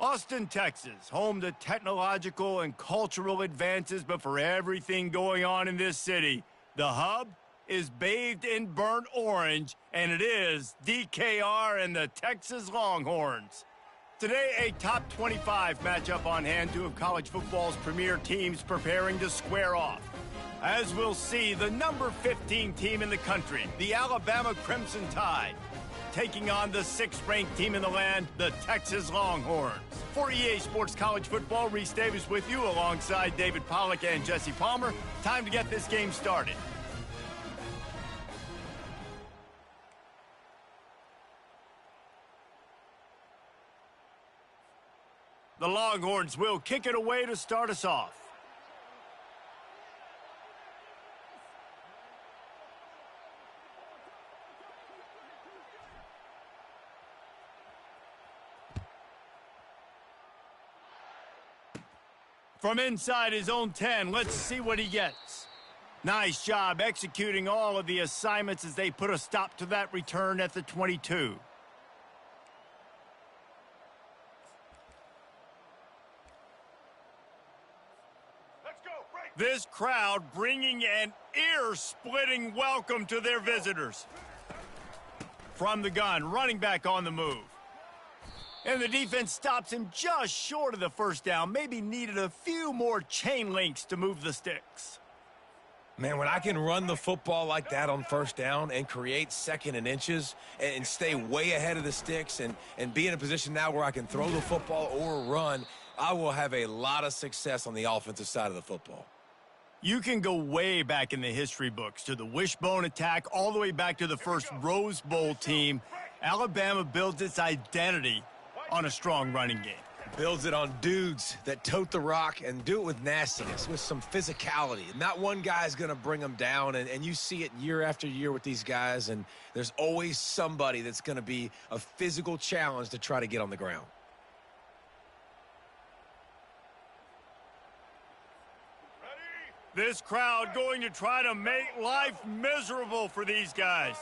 Austin, Texas, home to technological and cultural advances, but for everything going on in this city, the hub is bathed in burnt orange, and it is DKR and the Texas Longhorns. Today, a top 25 matchup on hand, two of college football's premier teams preparing to square off. As we'll see, the number 15 team in the country, the Alabama Crimson Tide, taking on the 6th-ranked team in the land, the Texas Longhorns. For EA Sports College Football, Reese Davis with you alongside David Pollack and Jesse Palmer. Time to get this game started. The Longhorns will kick it away to start us off. From inside his own 10, let's see what he gets. Nice job executing all of the assignments as they put a stop to that return at the 22. This crowd bringing an ear-splitting welcome to their visitors. From the gun, running back on the move. And the defense stops him just short of the first down. Maybe needed a few more chain links to move the sticks. Man, when I can run the football like that on first down and create second and inches and stay way ahead of the sticks and be in a position now where I can throw the football or run, I will have a lot of success on the offensive side of the football. You can go way back in the history books to the wishbone attack, all the way back to the first Rose Bowl team. Alabama builds its identity on a strong running game. Builds it on dudes that tote the rock and do it with nastiness, with some physicality. Not one guy's going to bring them down, and you see it year after year with these guys, and there's always somebody that's going to be a physical challenge to try to get on the ground. This crowd going to try to make life miserable for these guys.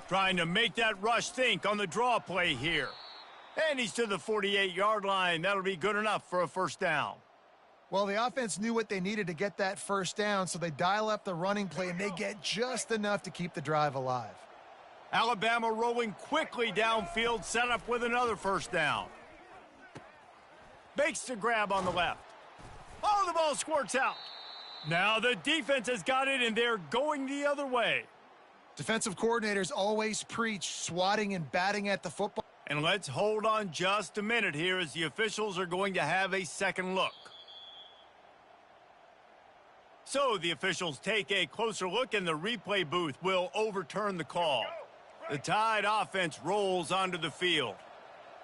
Trying to make that rush think on the draw play here. And he's to the 48-yard line. That'll be good enough for a first down. Well, the offense knew what they needed to get that first down, so they dial up the running play, and they get just enough to keep the drive alive. Alabama rolling quickly downfield, set up with another first down. Makes the grab on the left. Oh, the ball squirts out. Now the defense has got it, and they're going the other way. Defensive coordinators always preach swatting and batting at the football. And let's hold on just a minute here as the officials are going to have a second look. So the officials take a closer look, and the replay booth will overturn the call. The Tide offense rolls onto the field.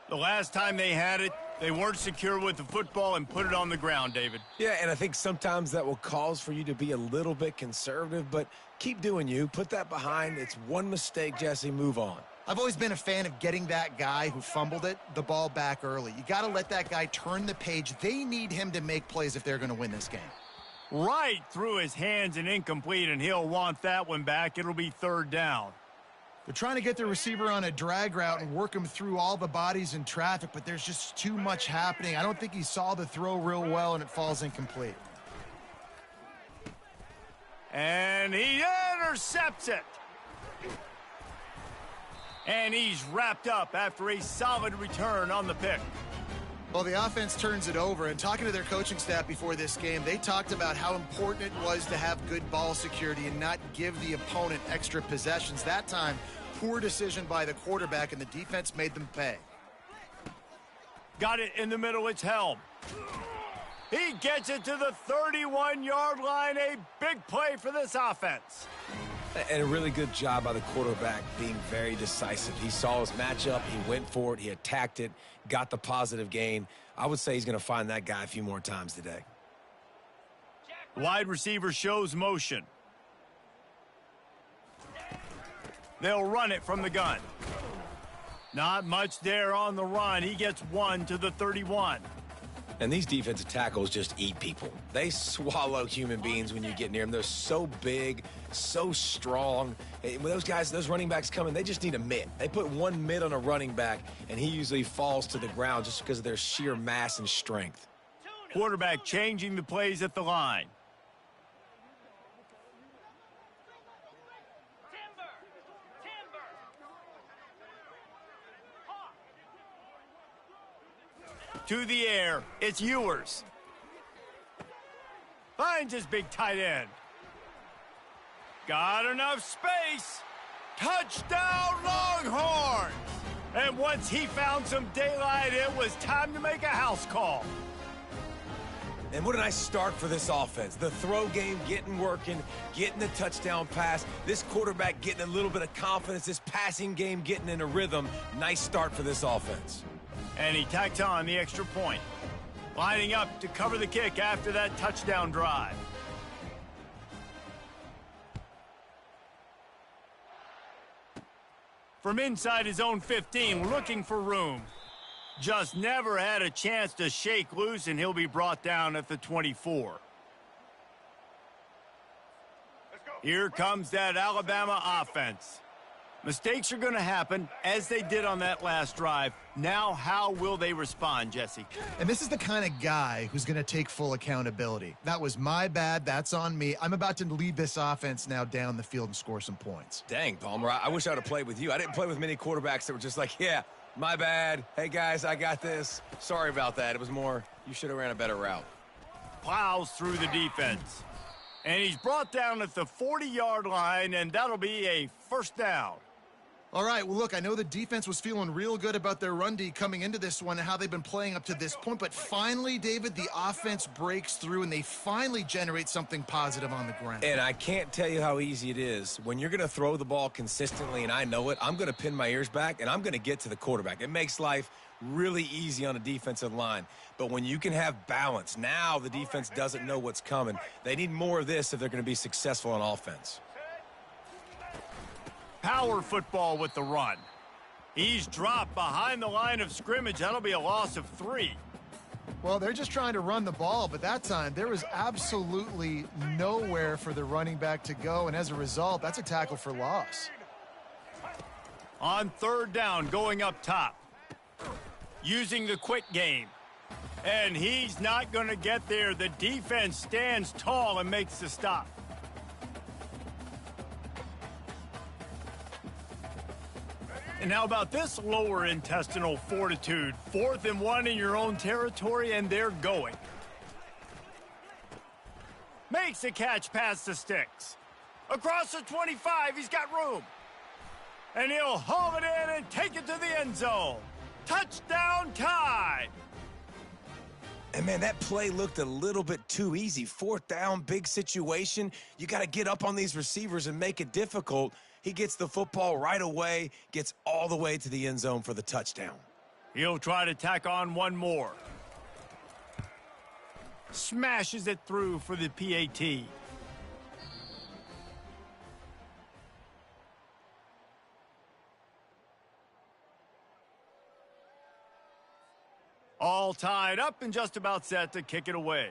The last time they had it, they weren't secure with the football and put it on the ground, David. Yeah, and I think sometimes that will cause for you to be a little bit conservative, but keep doing you. Put that behind. It's one mistake, Jesse. Move on. I've always been a fan of getting that guy who fumbled it, the ball back early. You got to let that guy turn the page. They need him to make plays if they're going to win this game. Right through his hands and incomplete, and he'll want that one back. It'll be third down. They're trying to get the receiver on a drag route and work him through all the bodies in traffic, but there's just too much happening. I don't think he saw the throw real well, and it falls incomplete. And he intercepts it. And he's wrapped up after a solid return on the pick. Well, the offense turns it over, and talking to their coaching staff before this game, they talked about how important it was to have good ball security and not give the opponent extra possessions. That time, poor decision by the quarterback, and the defense made them pay. Got it in the middle, it's Helm. He gets it to the 31-yard line, a big play for this offense. And a really good job by the quarterback being very decisive. He saw his matchup, he went for it, he attacked it, got the positive gain. I would say he's going to find that guy a few more times today. Wide receiver shows motion. They'll run it from the gun. Not much there on the run. He gets one to the 31. And these defensive tackles just eat people. They swallow human beings when you get near them. They're so big, so strong. When those guys, those running backs come in, they just need a mitt. They put one mitt on a running back, and he usually falls to the ground just because of their sheer mass and strength. Quarterback changing the plays at the line. To the air, it's Ewers. Finds his big tight end. Got enough space. Touchdown, Longhorn! And once he found some daylight, it was time to make a house call. And what a nice start for this offense. The throw game getting working, getting the touchdown pass. This quarterback getting a little bit of confidence. This passing game getting in a rhythm. Nice start for this offense. And he tacks on the extra point. Lining up to cover the kick after that touchdown drive. From inside his own 15, looking for room. Just never had a chance to shake loose, and he'll be brought down at the 24. Here comes that Alabama offense. Mistakes are going to happen, as they did on that last drive. Now, how will they respond, Jesse? And this is the kind of guy who's going to take full accountability. That was my bad. That's on me. I'm about to lead this offense now down the field and score some points. Dang, Palmer, I wish I would have played with you. I didn't play with many quarterbacks that were just like, yeah, my bad. Hey, guys, I got this. Sorry about that. It was more, you should have ran a better route. Plows through the defense. And he's brought down at the 40-yard line, and that'll be a first down. All right, well, look, I know the defense was feeling real good about their run D coming into this one and how they've been playing up to this point, but finally, David, the offense breaks through and they finally generate something positive on the ground. And I can't tell you how easy it is. When you're going to throw the ball consistently, and I know it, I'm going to pin my ears back, and I'm going to get to the quarterback. It makes life really easy on a defensive line. But when you can have balance, now the defense doesn't know what's coming. They need more of this if they're going to be successful on offense. Power football with the run. He's dropped behind the line of scrimmage. That'll be a loss of 3. Well, they're just trying to run the ball, but that time there was absolutely nowhere for the running back to go, and as a result, that's a tackle for loss. On third down, going up top. Using the quick game. And he's not going to get there. The defense stands tall and makes the stop. And how about this lower intestinal fortitude? 4th and 1 in your own territory, and they're going. Makes a catch past the sticks. Across the 25, he's got room. And he'll haul it in and take it to the end zone. Touchdown time! And, man, that play looked a little bit too easy. 4th down, big situation. You got to get up on these receivers and make it difficult. He gets the football right away, gets all the way to the end zone for the touchdown. He'll try to tack on one more. Smashes it through for the PAT. All tied up and just about set to kick it away.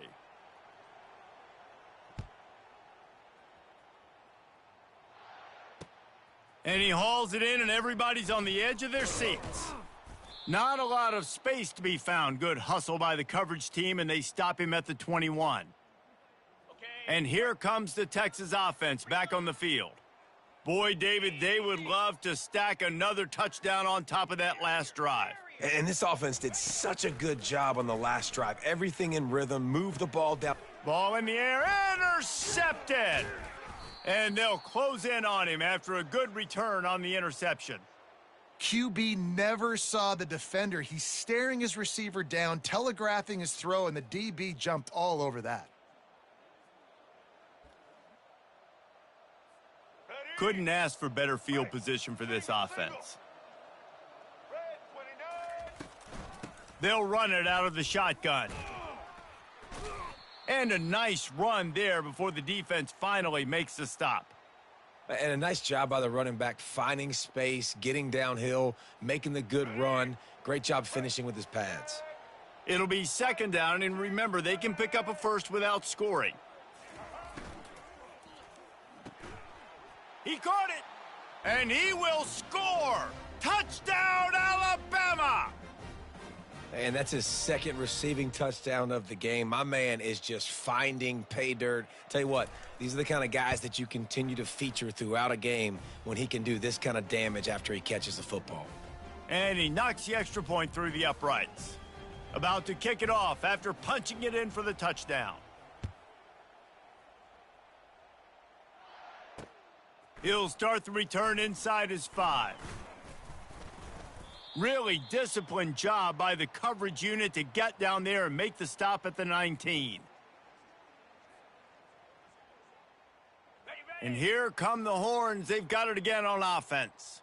And he hauls it in, and everybody's on the edge of their seats. Not a lot of space to be found. Good hustle by the coverage team, and they stop him at the 21. And here comes the Texas offense back on the field. Boy, David, they would love to stack another touchdown on top of that last drive. And this offense did such a good job on the last drive. Everything in rhythm, move the ball down. Ball in the air, intercepted! And they'll close in on him after a good return on the interception. QB never saw the defender. He's staring his receiver down, telegraphing his throw, and the DB jumped all over that. Couldn't ask for better field position for this offense. They'll run it out of the shotgun. And a nice run there before the defense finally makes the stop. And a nice job by the running back, finding space, getting downhill, making the good run. Great job finishing with his pads. It'll be second down, and remember, they can pick up a first without scoring. He caught it, and he will score. Touchdown, Alabama! And that's his second receiving touchdown of the game. My man is just finding pay dirt. Tell you what, these are the kind of guys that you continue to feature throughout a game when he can do this kind of damage after he catches the football. And he knocks the extra point through the uprights. About to kick it off after punching it in for the touchdown. He'll start the return inside his 5. Really disciplined job by the coverage unit to get down there and make the stop at the 19. And here come the horns. They've got it again on offense.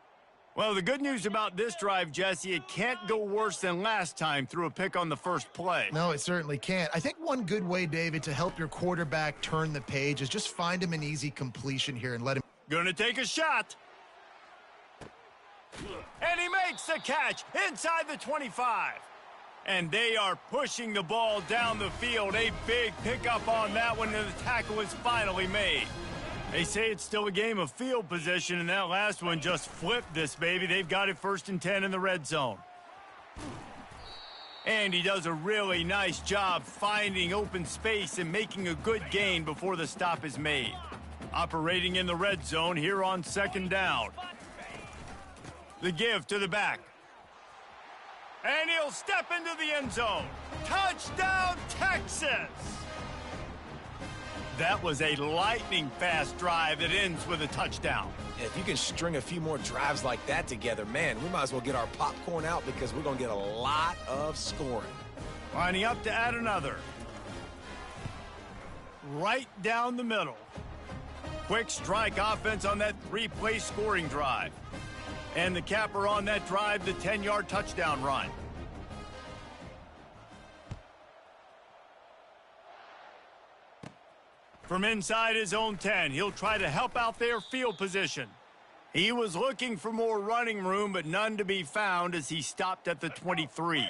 Well, the good news about this drive, Jesse, it can't go worse than last time through a pick on the first play. No, it certainly can't. I think one good way, David, to help your quarterback turn the page is just find him an easy completion here and let him. Gonna take a shot. And he makes the catch inside the 25. And they are pushing the ball down the field. A big pickup on that one, and the tackle is finally made. They say it's still a game of field position, and that last one just flipped this baby. They've got it 1st and 10 in the red zone. And he does a really nice job finding open space and making a good gain before the stop is made. Operating in the red zone here on second down. The give to the back. And he'll step into the end zone. Touchdown, Texas! That was a lightning-fast drive that ends with a touchdown. If you can string a few more drives like that together, man, we might as well get our popcorn out because we're going to get a lot of scoring. Lining up to add another. Right down the middle. Quick strike offense on that 3-play scoring drive. And the capper on that drive, the 10-yard touchdown run. From inside his own 10, he'll try to help out their field position. He was looking for more running room, but none to be found as he stopped at the 23.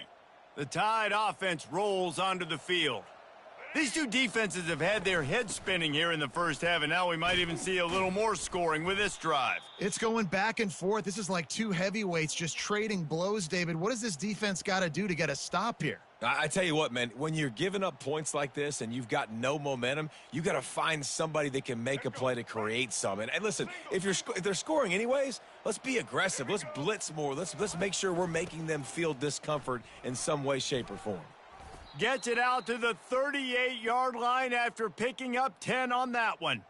The Tide offense rolls onto the field. These two defenses have had their heads spinning here in the first half, and now we might even see a little more scoring with this drive. It's going back and forth. This is like two heavyweights just trading blows, David. What does this defense got to do to get a stop here? I tell you what, man, when you're giving up points like this and you've got no momentum, you got to find somebody that can make a play to create some. And listen, if they're scoring anyways, let's be aggressive. Let's blitz more. Let's make sure we're making them feel discomfort in some way, shape, or form. Gets it out to the 38-yard line after picking up 10 on that one.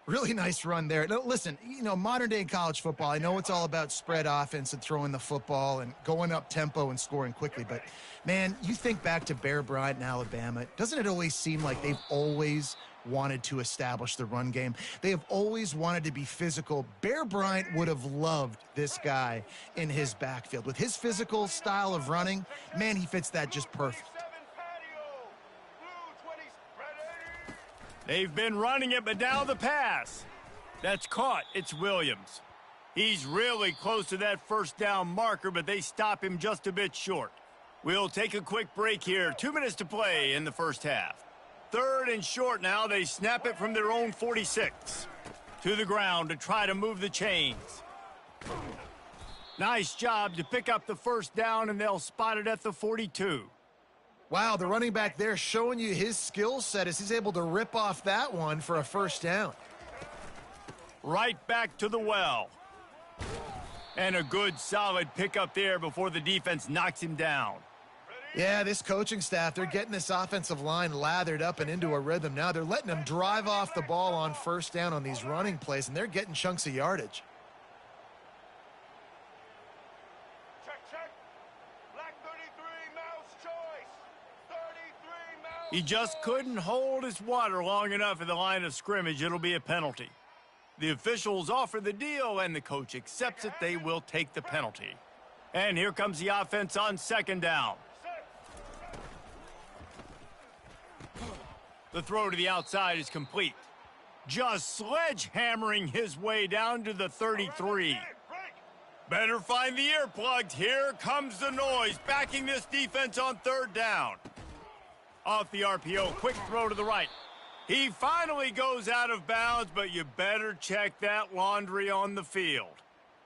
Really nice run there. Now, listen, you know, modern-day college football, I know it's all about spread offense and throwing the football and going up tempo and scoring quickly. But, man, you think back to Bear Bryant in Alabama, doesn't it always seem like they've always wanted to establish the run game? They have always wanted to be physical. Bear Bryant would have loved this guy in his backfield. With his physical style of running, man, he fits that just perfect. They've been running it, but now the pass. That's caught. It's Williams. He's really close to that first down marker, but they stop him just a bit short. We'll take a quick break here. 2 minutes to play in the first half. 3rd and short now. They snap it from their own 46. To the ground to try to move the chains. Nice job to pick up the first down, and they'll spot it at the 42. Wow, the running back there showing you his skill set as he's able to rip off that one for a first down. Right back to the well. And a good solid pickup there before the defense knocks him down. Yeah, this coaching staff, they're getting this offensive line lathered up and into a rhythm now. They're letting them drive off the ball on first down on these running plays, and they're getting chunks of yardage. He just couldn't hold his water long enough at the line of scrimmage. It'll be a penalty. The officials offer the deal, and the coach accepts it. They will take the penalty. And here comes the offense on second down. The throw to the outside is complete. Just sledgehammering his way down to the 33. Better find the earplugs. Here comes the noise, backing this defense on third down. Off the RPO, quick throw to the right. He finally goes out of bounds, but you better check that laundry on the field.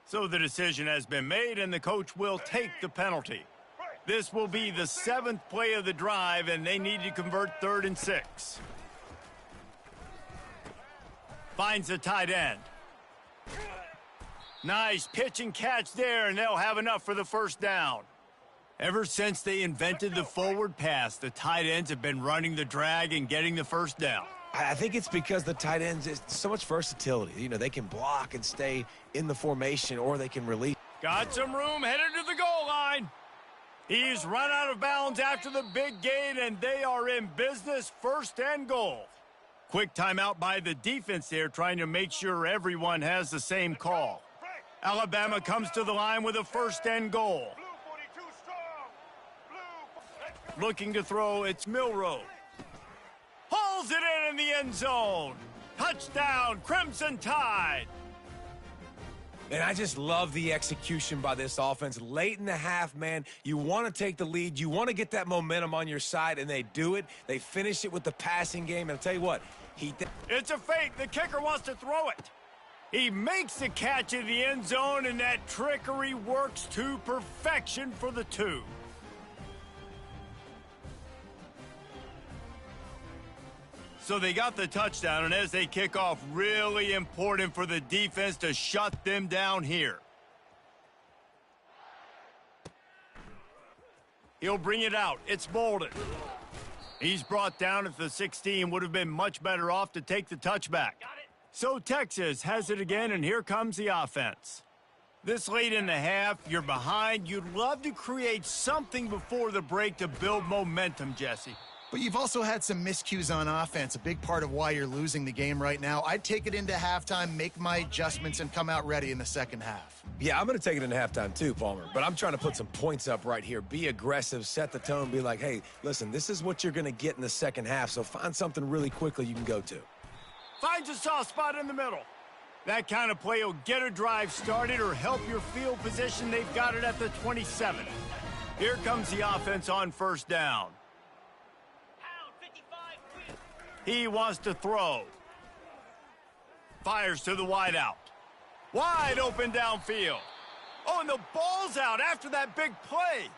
So the decision has been made, and the coach will take the penalty. This will be the 7th play of the drive, and they need to convert 3rd and 6. Finds the tight end. Nice pitch and catch there, and they'll have enough for the first down. Ever since they invented the forward pass, the tight ends have been running the drag and getting the first down. I think it's because the tight ends is so much versatility. You know, they can block and stay in the formation, or they can release. Got some room headed to the goal line. He's run out of bounds after the big gain, and they are in business, 1st and goal. Quick timeout by the defense there, trying to make sure everyone has the same call. Alabama comes to the line with a 1st and goal. Looking to throw, it's Milroe. Hauls it in the end zone. Touchdown, Crimson Tide. And I just love the execution by this offense. Late in the half, man, you want to take the lead. You want to get that momentum on your side, and they do it. They finish it with the passing game. And I'll tell you what, it's a fake. The kicker wants to throw it. He makes the catch in the end zone, and that trickery works to perfection for the 2. So they got the touchdown, and as they kick off, really important for the defense to shut them down here. He'll bring it out. It's Bolden. He's brought down at the 16. Would have been much better off to take the touchback. So Texas has it again, and here comes the offense. This late in the half, you're behind. You'd love to create something before the break to build momentum, Jesse. But you've also had some miscues on offense, a big part of why you're losing the game right now. I'd take it into halftime, make my adjustments, and come out ready in the second half. Yeah, I'm going to take it into halftime too, Palmer. But I'm trying to put some points up right here. Be aggressive, set the tone, be like, hey, listen, this is what you're going to get in the second half, so find something really quickly you can go to. Finds a soft spot in the middle. That kind of play will get a drive started or help your field position. They've got it at the 27. Here comes the offense on 1st down. He wants to throw. Fires to the wideout. Wide open downfield. Oh, and the ball's out after that big play.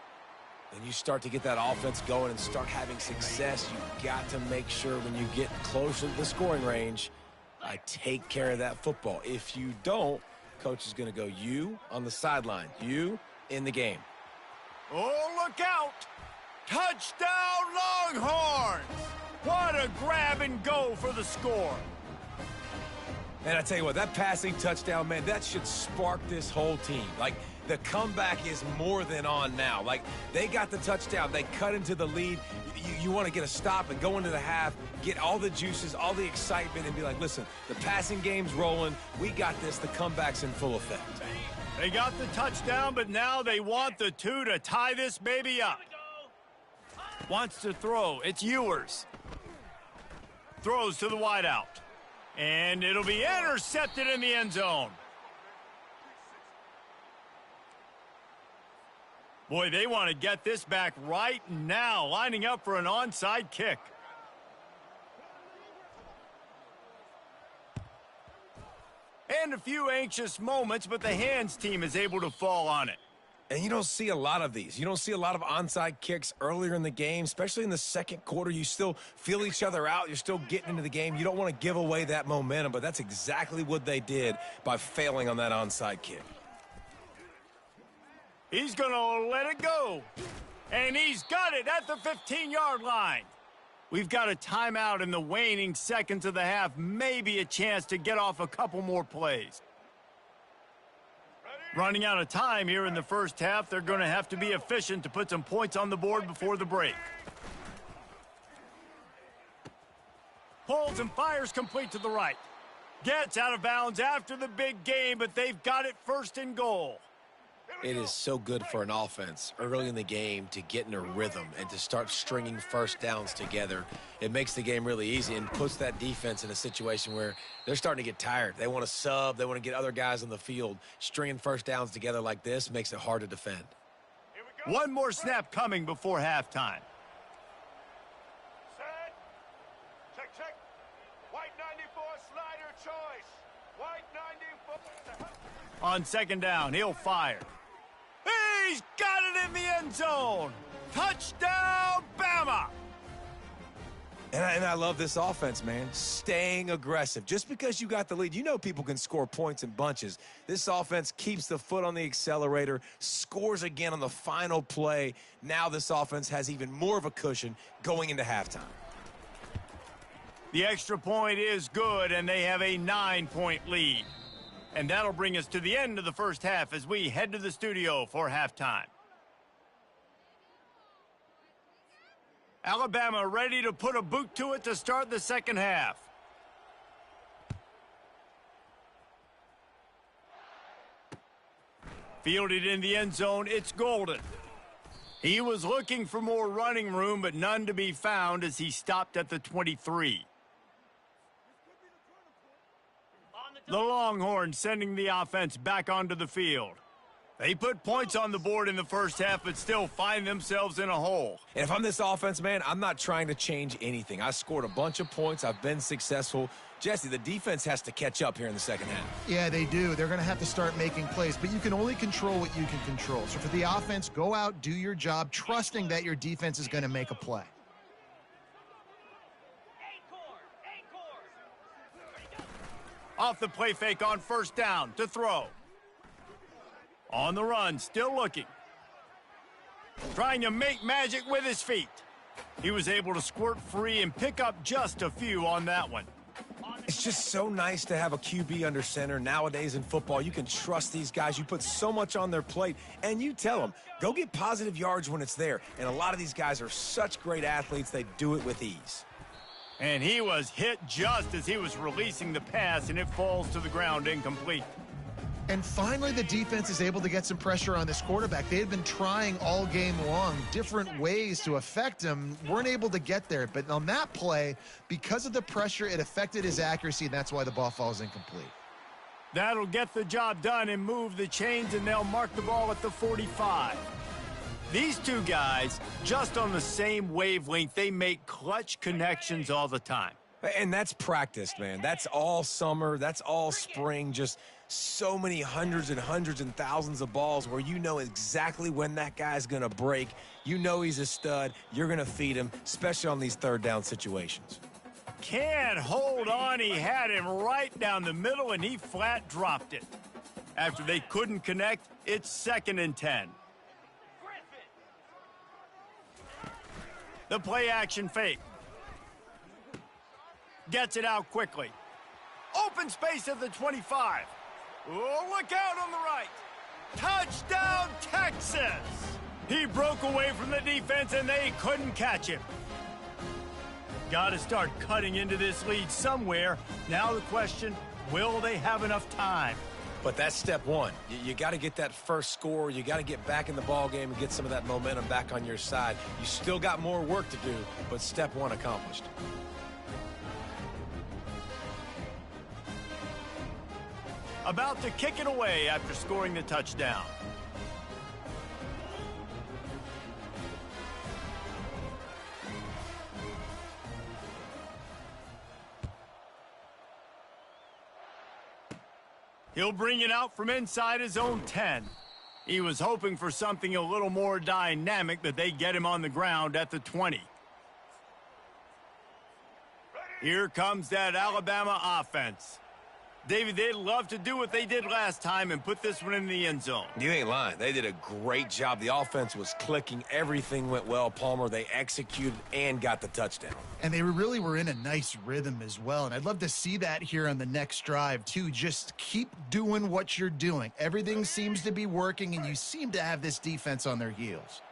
And you start to get that offense going and start having success, you've got to make sure when you get closer to the scoring range, I take care of that football. If you don't, coach is going to go, you on the sideline, you in the game. Oh, look out. Touchdown, Longhorns. What a grab and go for the score. And I tell you what, that passing touchdown, man, that should spark this whole team. Like, the comeback is more than on now. Like, they got the touchdown. They cut into the lead. You want to get a stop and go into the half, get all the juices, all the excitement, and be like, listen, the passing game's rolling. We got this. The comeback's in full effect. They got the touchdown, but now they want the 2 to tie this baby up. Wants to throw. It's Ewers. Throws to the wideout. And it'll be intercepted in the end zone. Boy, they want to get this back right now, lining up for an onside kick. And a few anxious moments, but the hands team is able to fall on it. And you don't see a lot of these. You don't see a lot of onside kicks earlier in the game, especially in the second quarter. You still feel each other out. You're still getting into the game. You don't want to give away that momentum, but that's exactly what they did by failing on that onside kick. He's going to let it go. And he's got it at the 15-yard line. We've got a timeout in the waning seconds of the half. Maybe a chance to get off a couple more plays. Running out of time here in the first half. They're going to have to be efficient to put some points on the board before the break. Pulls and fires complete to the right. Gets out of bounds after the big game, but they've got it 1st and goal. It is so good for an offense early in the game to get in a rhythm and to start stringing first downs together. It makes the game really easy and puts that defense in a situation where they're starting to get tired. They want to sub. They want to get other guys on the field. Stringing first downs together like this makes it hard to defend. One more snap coming before halftime. Set. Check. White 94 slider choice. White 94. On second down, he'll fire. He's got it in the end zone. Touchdown, Bama! And I love this offense, man. Staying aggressive. Just because you got the lead, you know people can score points in bunches. This offense keeps the foot on the accelerator, scores again on the final play. Now this offense has even more of a cushion going into halftime. The extra point is good, and they have a 9-point lead. And that'll bring us to the end of the first half as we head to the studio for halftime. Alabama ready to put a boot to it to start the second half. Fielded in the end zone, it's Golden. He was looking for more running room, but none to be found as he stopped at the 23. The Longhorns sending the offense back onto the field. They put points on the board in the first half, but still find themselves in a hole. And if I'm this offense, man, I'm not trying to change anything. I scored a bunch of points. I've been successful. Jesse, the defense has to catch up here in the second half. Yeah, they do. They're going to have to start making plays, but you can only control what you can control. So for the offense, go out, do your job, trusting that your defense is going to make a play. Off the play fake on first down to throw. On the run, still looking. Trying to make magic with his feet. He was able to squirt free and pick up just a few on that one. It's just so nice to have a QB under center. Nowadays in football, you can trust these guys. You put so much on their plate, and you tell them, go get positive yards when it's there. And a lot of these guys are such great athletes, they do it with ease. And he was hit just as he was releasing the pass, and it falls to the ground incomplete. And finally, the defense is able to get some pressure on this quarterback. They had been trying all game long, different ways to affect him, weren't able to get there. But on that play, because of the pressure, it affected his accuracy, and that's why the ball falls incomplete. That'll get the job done and move the chains, and they'll mark the ball at the 45. These two guys, just on the same wavelength, they make clutch connections all the time. And that's practiced, man. That's all summer. That's all spring. Just so many hundreds and thousands of balls where you know exactly when that guy's going to break. You know he's a stud. You're going to feed him, especially on these third down situations. Can't hold on. He had him right down the middle, and he flat dropped it. After they couldn't connect, it's 2nd and 10. The play action fake. Gets it out quickly. Open space at the 25. Oh, look out on the right. Touchdown, Texas. He broke away from the defense, and they couldn't catch him. Got to start cutting into this lead somewhere. Now the question, will they have enough time? But that's step one. You got to get that first score. You got to get back in the ball game and get some of that momentum back on your side. You still got more work to do, but step one accomplished. About to kick it away after scoring the touchdown. He'll bring it out from inside his own 10. He was hoping for something a little more dynamic, but they get him on the ground at the 20. Here comes that Alabama offense. David, they'd love to do what they did last time and put this one in the end zone. You ain't lying. They did a great job. The offense was clicking. Everything went well, Palmer. They executed and got the touchdown. And they really were in a nice rhythm as well. And I'd love to see that here on the next drive, too. Just keep doing what you're doing. Everything seems to be working, and you seem to have this defense on their heels.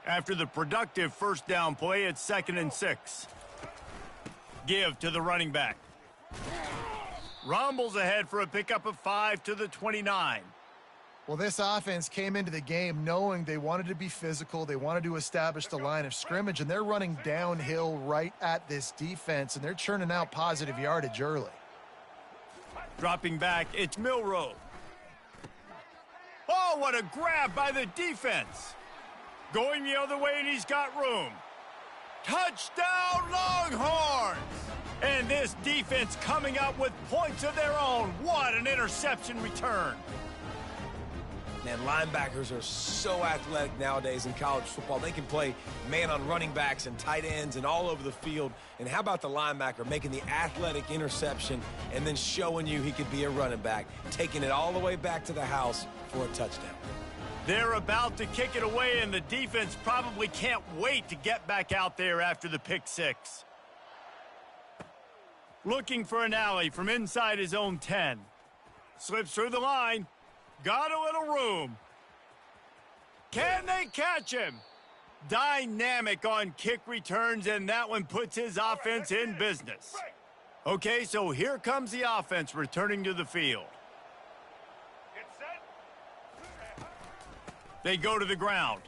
After the productive first down play, it's 2nd and 6. Give to the running back. Rumbles ahead for a pickup of 5 to the 29. Well, this offense came into the game knowing they wanted to be physical. They wanted to establish the line of scrimmage, and they're running downhill right at this defense, and they're churning out positive yardage early. Dropping back, it's Milrow. Oh, what a grab by the defense. Going the other way, and he's got room. Touchdown, Longhorns! And this defense coming up with points of their own. What an interception return. Man, linebackers are so athletic nowadays in college football. They can play man on running backs and tight ends and all over the field. And how about the linebacker making the athletic interception and then showing you he could be a running back, taking it all the way back to the house for a touchdown. They're about to kick it away, and the defense probably can't wait to get back out there after the pick six. Looking for an alley from inside his own 10. Slips through the line. Got a little room. Can they catch him? Dynamic on kick returns, and that one puts his offense in business. Okay, so here comes the offense returning to the field. They go to the ground.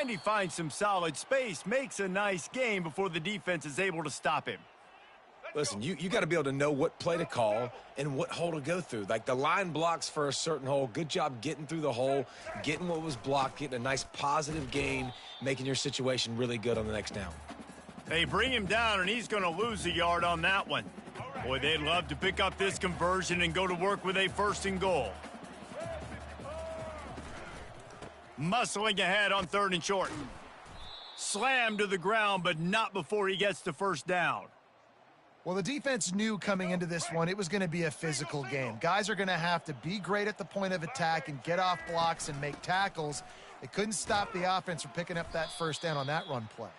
And he finds some solid space, makes a nice game before the defense is able to stop him. Listen, you got to be able to know what play to call and what hole to go through. Like the line blocks for a certain hole. Good job getting through the hole, getting what was blocked, getting a nice positive gain, making your situation really good on the next down. They bring him down, and he's going to lose a yard on that one. Boy, they'd love to pick up this conversion and go to work with a 1st and goal. Muscling ahead on 3rd and short. Slammed to the ground, but not before he gets the 1st down. Well, the defense knew coming into this one it was going to be a physical game. Guys are going to have to be great at the point of attack and get off blocks and make tackles. They couldn't stop the offense from picking up that 1st down on that run play.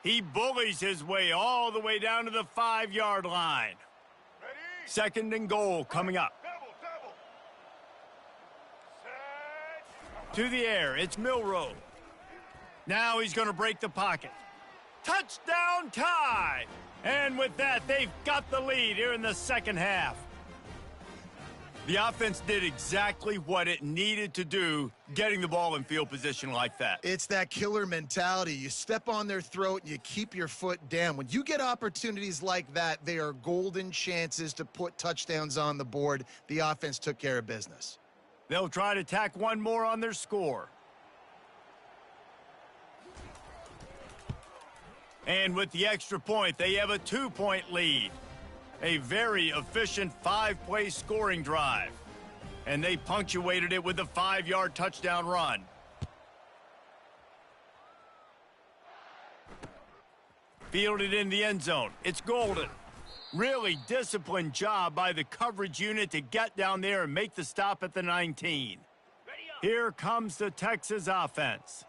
He bullies his way all the way down to the 5-yard line. 2nd and goal coming up. To the air, it's Milrow. Now he's going to break the pocket. Touchdown tie! And with that, they've got the lead here in the 2nd half. The offense did exactly what it needed to do, getting the ball in field position like that. It's that killer mentality. You step on their throat and you keep your foot down. When you get opportunities like that, they are golden chances to put touchdowns on the board. The offense took care of business. They'll try to tack one more on their score. And with the extra point, they have a 2-point lead. A very efficient 5-play scoring drive. And they punctuated it with a 5-yard touchdown run. Fielded in the end zone. It's Golden. Really disciplined job by the coverage unit to get down there and make the stop at the 19. Here comes the Texas offense.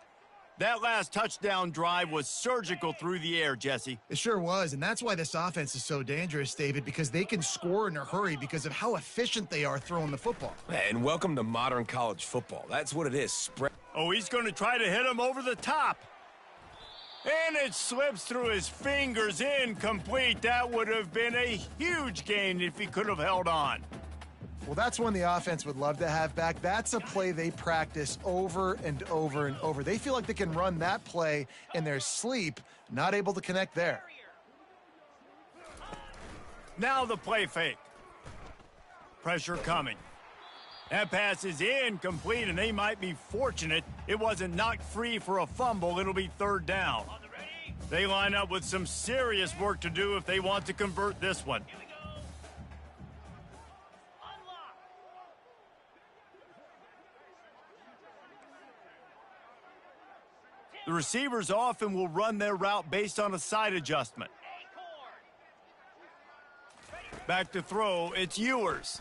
That last touchdown drive was surgical through the air, Jesse. It sure was, and that's why this offense is so dangerous, David, because they can score in a hurry because of how efficient they are throwing the football. And welcome to modern college football. That's what it is. Spread. Oh, he's going to try to hit him over the top. And it slips through his fingers, incomplete. That would have been a huge gain if he could have held on. Well, that's one the offense would love to have back. That's a play they practice over and over and over. They feel like they can run that play in their sleep, not able to connect there. Now the play fake. Pressure coming. That pass is incomplete, and they might be fortunate it wasn't knocked free for a fumble. It'll be 3rd down. They line up with some serious work to do if they want to convert this one. The receivers often will run their route based on a side adjustment. Back to throw, it's Ewers.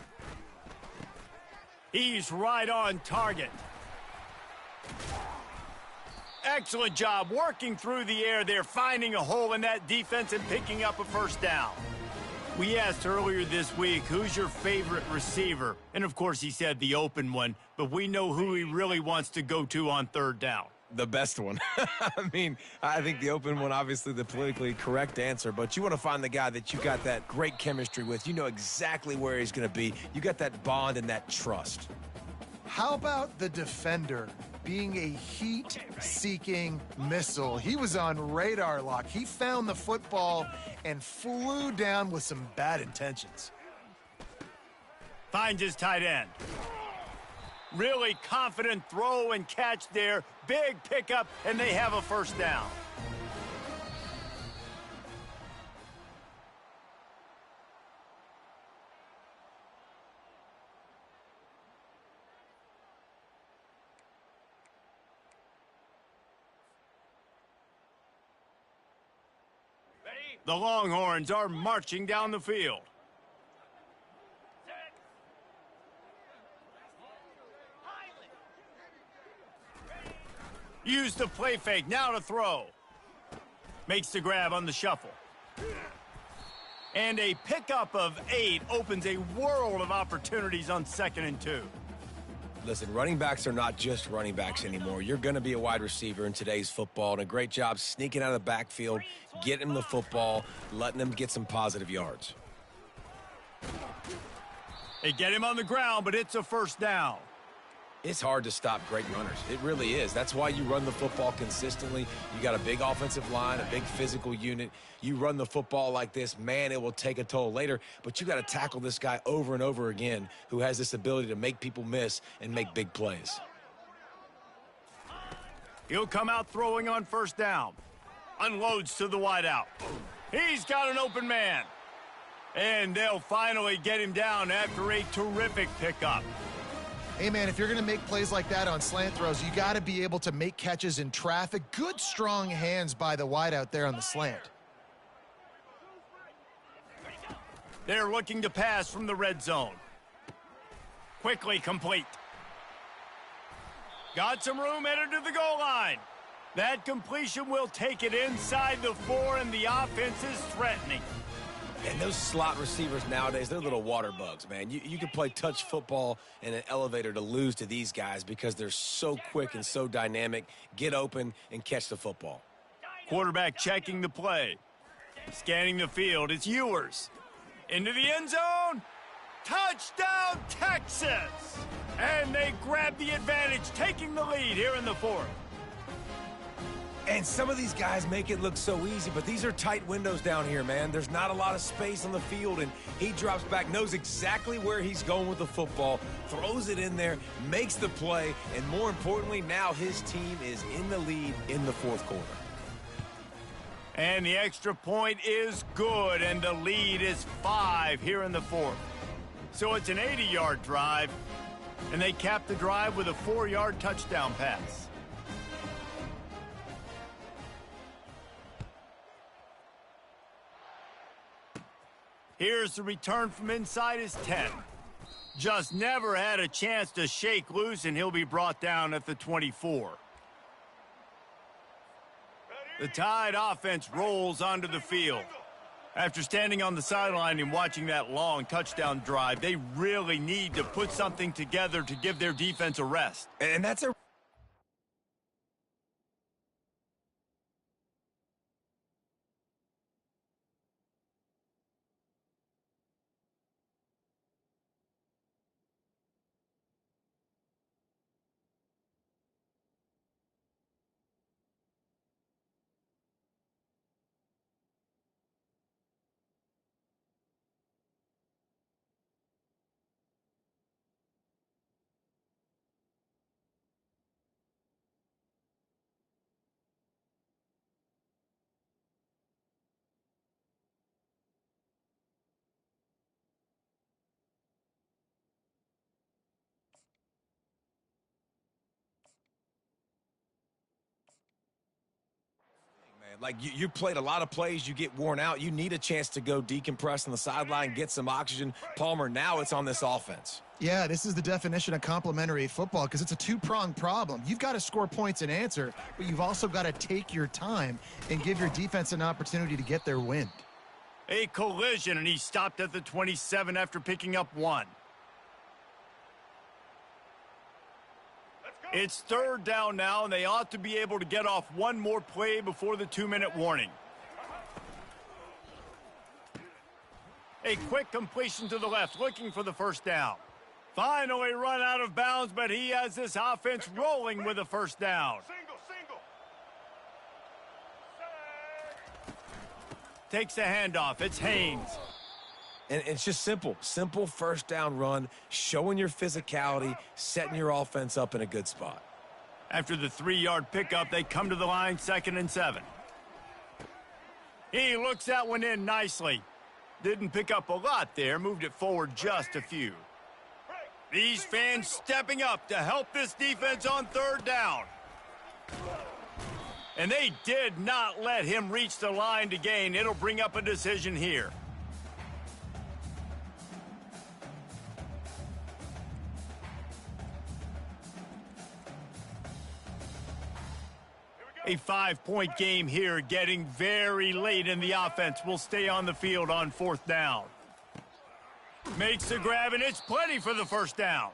He's right on target. Excellent job working through the air there, finding a hole in that defense and picking up a 1st down. We asked earlier this week, who's your favorite receiver? And of course he said the open one, but we know who he really wants to go to on 3rd down. The best one. I mean, I think the open one, obviously the politically correct answer, but you want to find the guy that you got that great chemistry with. You know exactly where he's going to be. You got that bond and that trust. How about the defender being a heat-seeking missile? He was on radar lock. He found the football and flew down with some bad intentions. Finds his tight end. Really confident throw and catch there. Big pickup, and they have a first down. The Longhorns are marching down the field. Use the play fake, now to throw. Makes the grab on the shuffle. And a pickup of 8 opens a world of opportunities on 2nd and 2. Listen, running backs are not just running backs anymore. You're going to be a wide receiver in today's football, and a great job sneaking out of the backfield, getting them the football, letting them get some positive yards. They get him on the ground, but it's a first down. It's hard to stop great runners. It really is. That's why you run the football consistently. You got a big offensive line, a big physical unit. You run the football like this, man, it will take a toll later. But you got to tackle this guy over and over again who has this ability to make people miss and make big plays. He'll come out throwing on first down. Unloads to the wideout. He's got an open man. And they'll finally get him down after a terrific pickup. Hey, man, if you're going to make plays like that on slant throws, you got to be able to make catches in traffic. Good, strong hands by the wideout there on the slant. They're looking to pass from the red zone. Quickly complete. Got some room, headed to the goal line. That completion will take it inside the 4, and the offense is threatening. And those slot receivers nowadays, they're little water bugs, man. You can play touch football in an elevator to lose to these guys because they're so quick and so dynamic. Get open and catch the football. Quarterback checking the play. Scanning the field, it's Ewers. Into the end zone. Touchdown, Texas! And they grab the advantage, taking the lead here in the 4th. And some of these guys make it look so easy, but these are tight windows down here, man. There's not a lot of space on the field, and he drops back, knows exactly where he's going with the football, throws it in there, makes the play, and more importantly, now his team is in the lead in the 4th quarter. And the extra point is good, and the lead is 5 here in the 4th. So it's an 80-yard drive, and they cap the drive with a 4-yard touchdown pass. Here's the return from inside his 10. Just never had a chance to shake loose, and he'll be brought down at the 24. The Tide offense rolls onto the field. After standing on the sideline and watching that long touchdown drive, they really need to put something together to give their defense a rest. And that's a like you played a lot of plays, you get worn out. You need a chance to go decompress on the sideline, get some oxygen. Palmer, now it's on this offense. Yeah, this is the definition of complementary football because it's a two-pronged problem. You've got to score points and answer, but you've also got to take your time and give your defense an opportunity to get their wind. A collision, and he stopped at the 27 after picking up 1. It's third down now, and they ought to be able to get off one more play before the 2-minute warning. A quick completion to the left, looking for the first down. Finally run out of bounds, but he has this offense rolling with a first down. Takes the handoff. It's Haynes. And it's just simple first down run, showing your physicality, setting your offense up in a good spot. After the 3-yard pickup, they come to the line, 2nd and 7. He looks that one in nicely. Didn't pick up a lot there, moved it forward just a few. These fans stepping up to help this defense on third down. And they did not let him reach the line to gain. It'll bring up a decision here. A 5-point game here, getting very late in the offense. Will stay on the field on 4th down. Makes the grab, and it's plenty for the first down.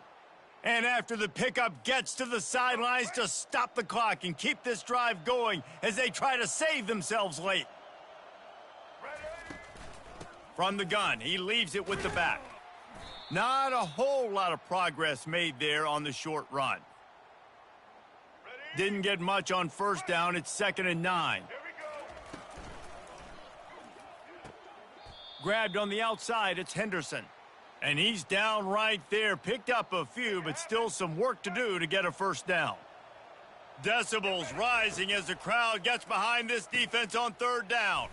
And after the pickup, gets to the sidelines to stop the clock and keep this drive going as they try to save themselves late. From the gun, he leaves it with the back. Not a whole lot of progress made there on the short run. Didn't get much on first down. It's 2nd and 9. Grabbed on the outside. It's Henderson. And he's down right there. Picked up a few, but still some work to do to get a first down. Decibels rising as the crowd gets behind this defense on third down.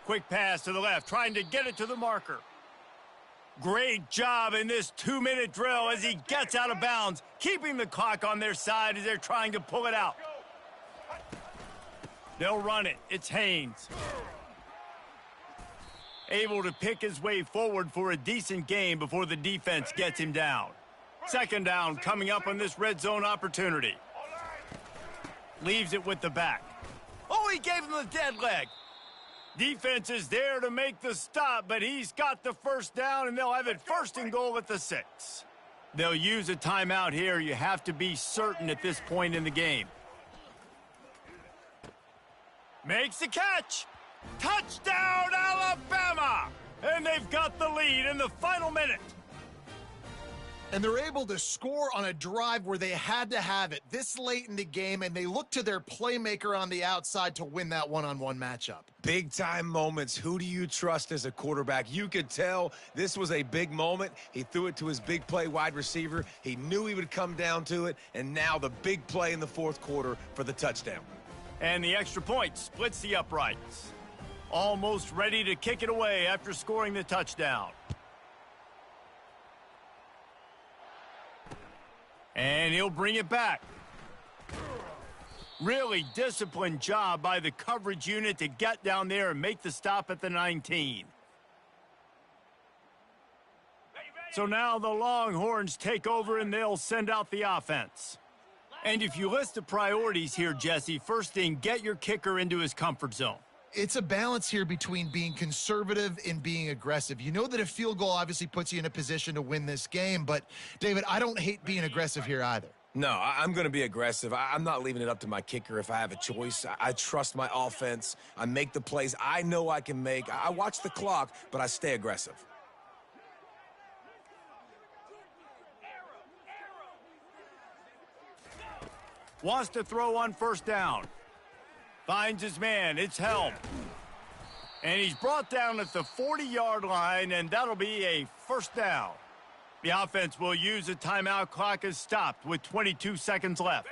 Quick pass to the left, trying to get it to the marker. Great job in this 2-minute drill as he gets out of bounds, keeping the clock on their side as they're trying to pull it out. They'll run it. It's Haynes. Able to pick his way forward for a decent game before the defense gets him down. 2nd down coming up on this red zone opportunity. Leaves it with the back. Oh, he gave him the dead leg. Defense is there to make the stop, but he's got the first down, and they'll have it 1st and goal at the 6. They'll use a timeout here. You have to be certain at this point in the game. Makes the catch. Touchdown, Alabama! And they've got the lead in the final minute. And they're able to score on a drive where they had to have it this late in the game, and they look to their playmaker on the outside to win that one-on-one matchup. Big-time moments. Who do you trust as a quarterback? You could tell this was a big moment. He threw it to his big play wide receiver. He knew he would come down to it, and now the big play in the 4th quarter for the touchdown. And the extra point splits the uprights. Almost ready to kick it away after scoring the touchdown. And he'll bring it back. Really disciplined job by the coverage unit to get down there and make the stop at the 19. So now the Longhorns take over and they'll send out the offense. And if you list the priorities here, Jesse, first thing, get your kicker into his comfort zone. It's a balance here between being conservative and being aggressive. You know that a field goal obviously puts you in a position to win this game, but, David, I don't hate being aggressive here either. No, I'm going to be aggressive. I'm not leaving it up to my kicker if I have a choice. I trust my offense. I make the plays I know I can make. I watch the clock, but I stay aggressive. Wants to throw on first down. Finds his man. It's Helm. And he's brought down at the 40-yard line, and that'll be a first down. The offense will use a timeout. Clock is stopped with 22 seconds left.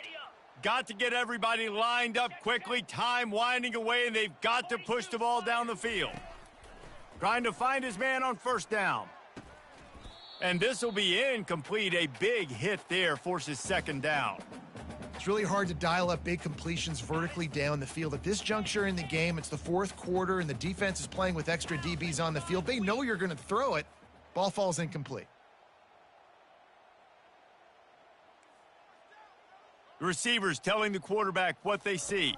Got to get everybody lined up quickly. Time winding away, and they've got to push the ball down the field. Trying to find his man on first down. And this will be incomplete. A big hit there forces 2nd down. It's really hard to dial up big completions vertically down the field. At this juncture in the game, it's the 4th quarter, and the defense is playing with extra DBs on the field. They know you're going to throw it. Ball falls incomplete. The receivers telling the quarterback what they see.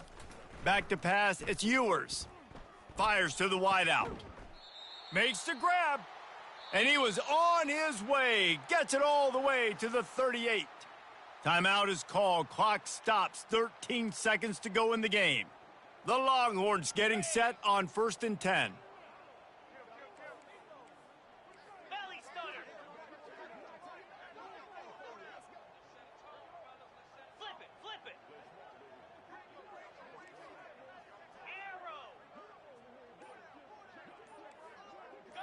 Back to pass, it's Ewers. Fires to the wideout. Makes the grab. And he was on his way. Gets it all the way to the 38. Timeout is called. Clock stops. 13 seconds to go in the game. The Longhorns getting set on 1st and 10. Belly stunner. Flip it. Arrow. Go.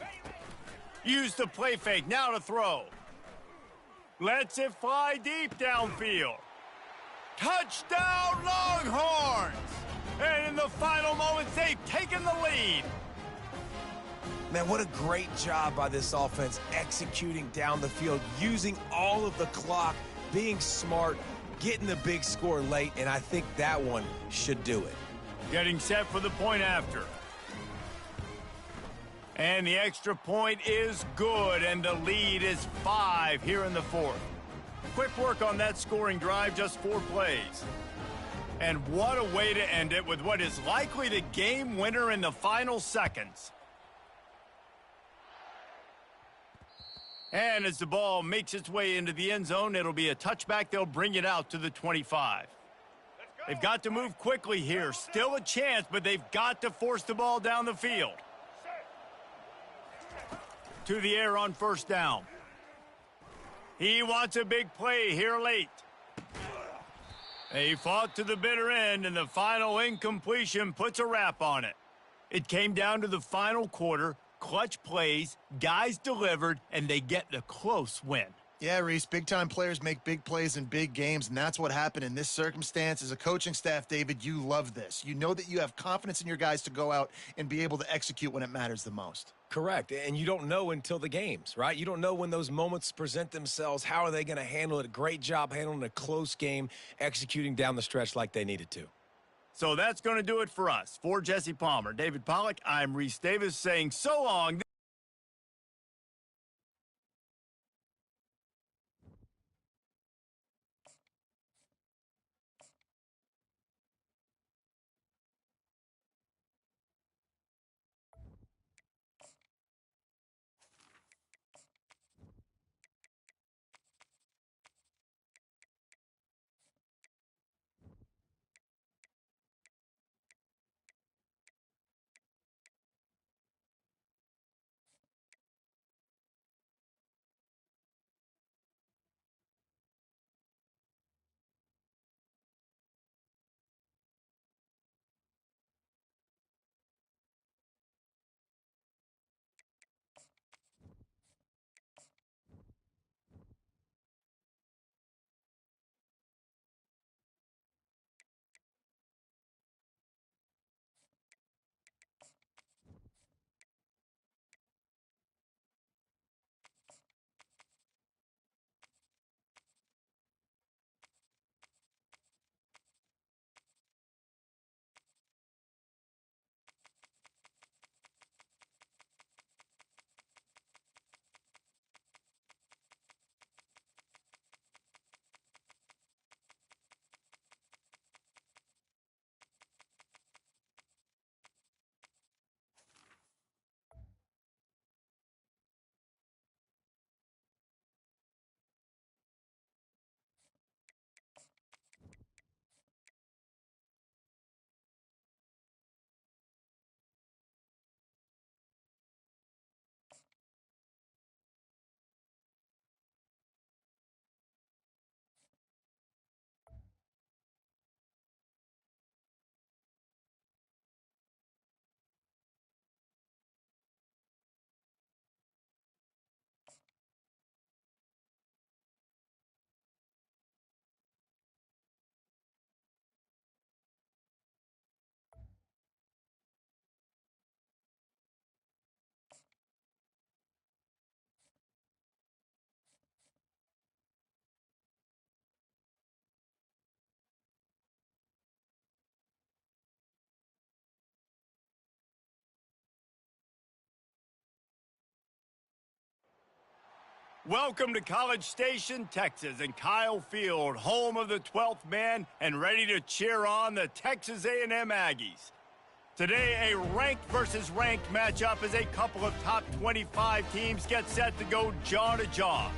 Ready. Use the play fake. Now to throw. Lets it fly deep downfield. Touchdown, Longhorns! And in the final moments, they've taken the lead. Man, what a great job by this offense executing down the field, using all of the clock, being smart, getting the big score late, and I think that one should do it. Getting set for the point after. And the extra point is good, and the lead is 5 here in the 4th. Quick work on that scoring drive, just 4 plays. And what a way to end it with what is likely the game winner in the final seconds. And as the ball makes its way into the end zone, it'll be a touchback. They'll bring it out to the 25. They've got to move quickly here. Still a chance, but they've got to force the ball down the field. To the air on 1st down. He wants a big play here late. They fought to the bitter end, and the final incompletion puts a wrap on it. It came down to the final quarter. Clutch plays, guys delivered, and they get the close win. Yeah, Reese, big-time players make big plays in big games, and that's what happened in this circumstance. As a coaching staff, David, you love this. You know that you have confidence in your guys to go out and be able to execute when it matters the most. Correct, and you don't know until the games, right? You don't know when those moments present themselves. How are they going to handle it? Great job handling a close game, executing down the stretch like they needed to. So that's going to do it for us. For Jesse Palmer, David Pollack, I'm Reese Davis saying so long. Welcome to College Station, Texas, and Kyle Field, home of the 12th man and ready to cheer on the Texas A&M Aggies. Today, a ranked versus ranked matchup as a couple of top 25 teams get set to go jaw to jaw.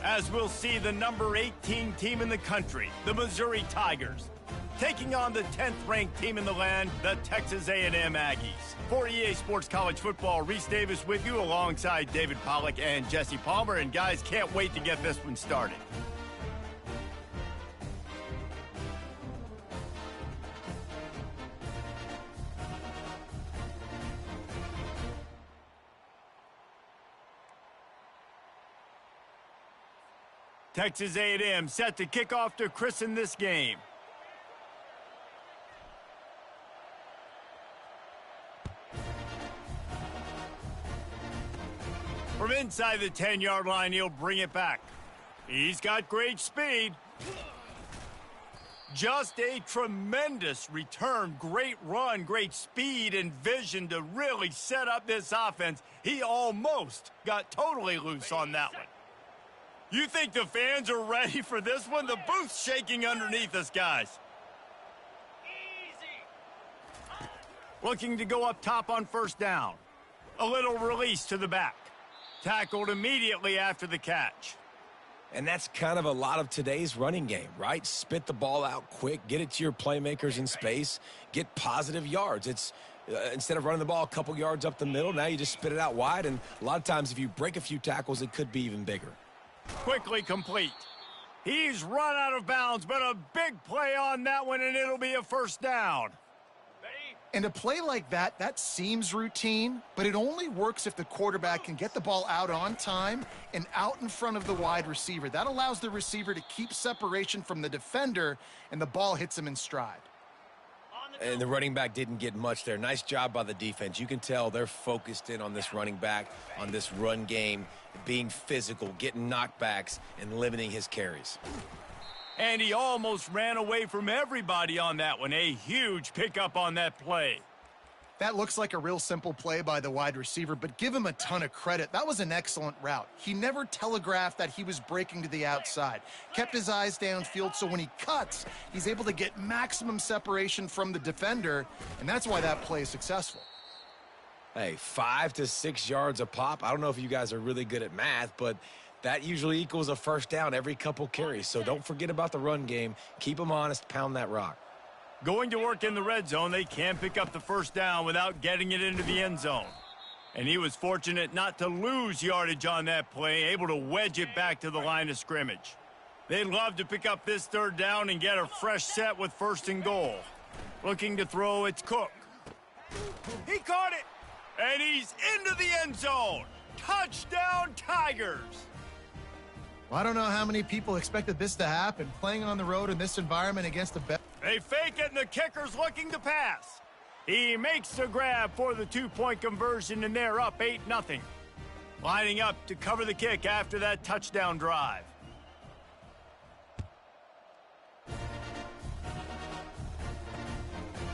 as we'll see the number 18 team in the country, the Missouri Tigers, taking on the 10th-ranked team in the land, the Texas A&M Aggies. For EA Sports College Football, Reese Davis with you alongside David Pollack and Jesse Palmer. And guys, can't wait to get this one started. Texas A&M set to kick off to christen this game. From inside the 10-yard line, he'll bring it back. He's got great speed. Just a tremendous return, great run, great speed and vision to really set up this offense. He almost got totally loose on that one. You think the fans are ready for this one? The booth's shaking underneath us, guys. Easy. Looking to go up top on first down. A little release to the back. Tackled immediately after the catch. And that's kind of a lot of today's running game, right? Spit the ball out quick, get it to your playmakers in space, get positive yards. It's instead of running the ball a couple yards up the middle, now you just spit it out wide. And a lot of times if you break a few tackles, it could be even bigger. Quickly complete. He's run out of bounds, but a big play on that one, and it'll be a first down. Ready? And a play like that, that seems routine, but it only works if the quarterback can get the ball out on time and out in front of the wide receiver. That allows the receiver to keep separation from the defender, and the ball hits him in stride. And the running back didn't get much there. Nice job by the defense. You can tell they're focused in on this running back, on this run game, being physical, getting knockbacks, and limiting his carries. And he almost ran away from everybody on that one. A huge pickup on that play. That looks like a real simple play by the wide receiver, but give him a ton of credit. That was an excellent route. He never telegraphed that he was breaking to the outside. Kept his eyes downfield, so when he cuts, he's able to get maximum separation from the defender, and that's why that play is successful. Hey, 5 to 6 yards a pop. I don't know if you guys are really good at math, but that usually equals a first down every couple carries. So don't forget about the run game. Keep them honest, pound that rock. Going to work in the red zone, they can pick up the first down without getting it into the end zone. And he was fortunate not to lose yardage on that play, able to wedge it back to the line of scrimmage. They'd love to pick up this third down and get a fresh set with first and goal. Looking to throw, it's Cook. He caught it, and he's into the end zone. Touchdown, Tigers! Well, I don't know how many people expected this to happen. Playing on the road in this environment against the best. They fake it, and the kicker's looking to pass. He makes the grab for the two-point conversion, and they're up 8-0. Lining up to cover the kick after that touchdown drive.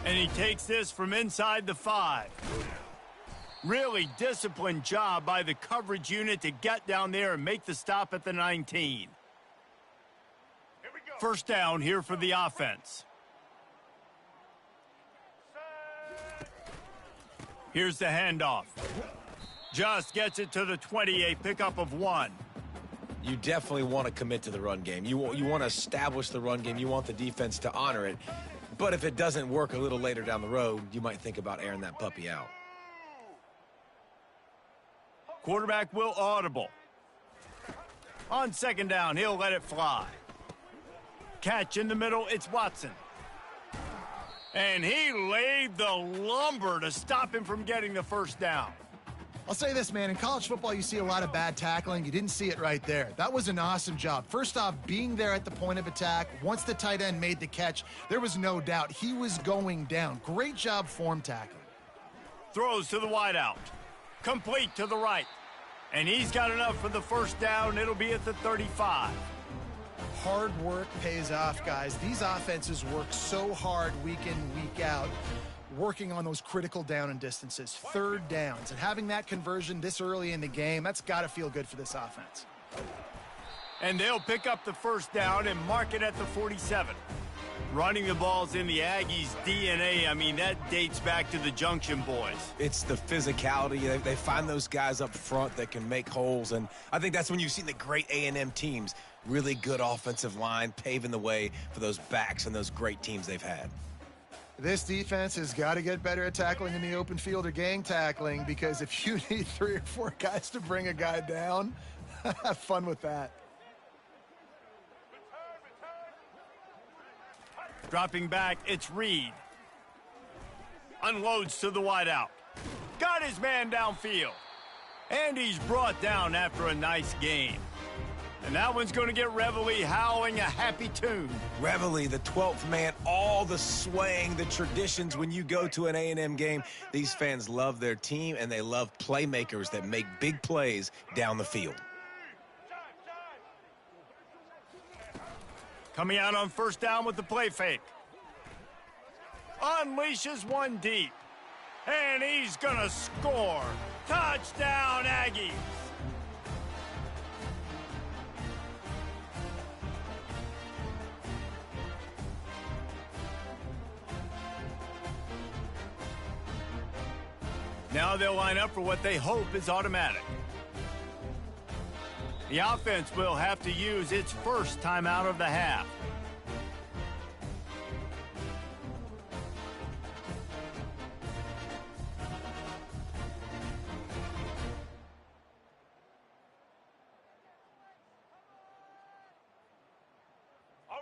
And he takes this from inside the 5. Really disciplined job by the coverage unit to get down there and make the stop at the 19. First down here for the offense. Here's the handoff. Just gets it to the 28, pickup of 1. You definitely want to commit to the run game. You want to establish the run game. You want the defense to honor it. But if it doesn't work a little later down the road, you might think about airing that puppy out. Quarterback will audible. On second down, he'll let it fly. Catch in the middle, it's Watson. And he laid the lumber to stop him from getting the first down. I'll say this, man. In college football, you see a lot of bad tackling. You didn't see it right there. That was an awesome job. First off, being there at the point of attack. Once the tight end made the catch, there was no doubt he was going down. Great job form tackling. Throws to the wideout. Complete to the right. And he's got enough for the first down. It'll be at the 35. Hard work pays off, guys. These offenses work so hard week in, week out, working on those critical down and distances, third downs. And having that conversion this early in the game, that's got to feel good for this offense. And they'll pick up the first down and mark it at the 47. Running the ball's in the Aggies' DNA. I mean, that dates back to the Junction boys. It's the physicality. They find those guys up front that can make holes, and I think that's when you've seen the great A&M teams. Really good offensive line, paving the way for those backs and those great teams they've had. This defense has got to get better at tackling in the open field or gang tackling, because if you need 3 or 4 guys to bring a guy down, have fun with that. Dropping back, it's Reed. Unloads to the wideout. Got his man downfield. And he's brought down after a nice game. And that one's going to get Reveille howling a happy tune. Reveille, the 12th man, all the swaying, the traditions when you go to an A&M game. These fans love their team, and they love playmakers that make big plays down the field. Coming out on first down with the play fake. Unleashes one deep. And he's going to score. Touchdown, Aggies. Now they'll line up for what they hope is automatic. The offense will have to use its first timeout of the half.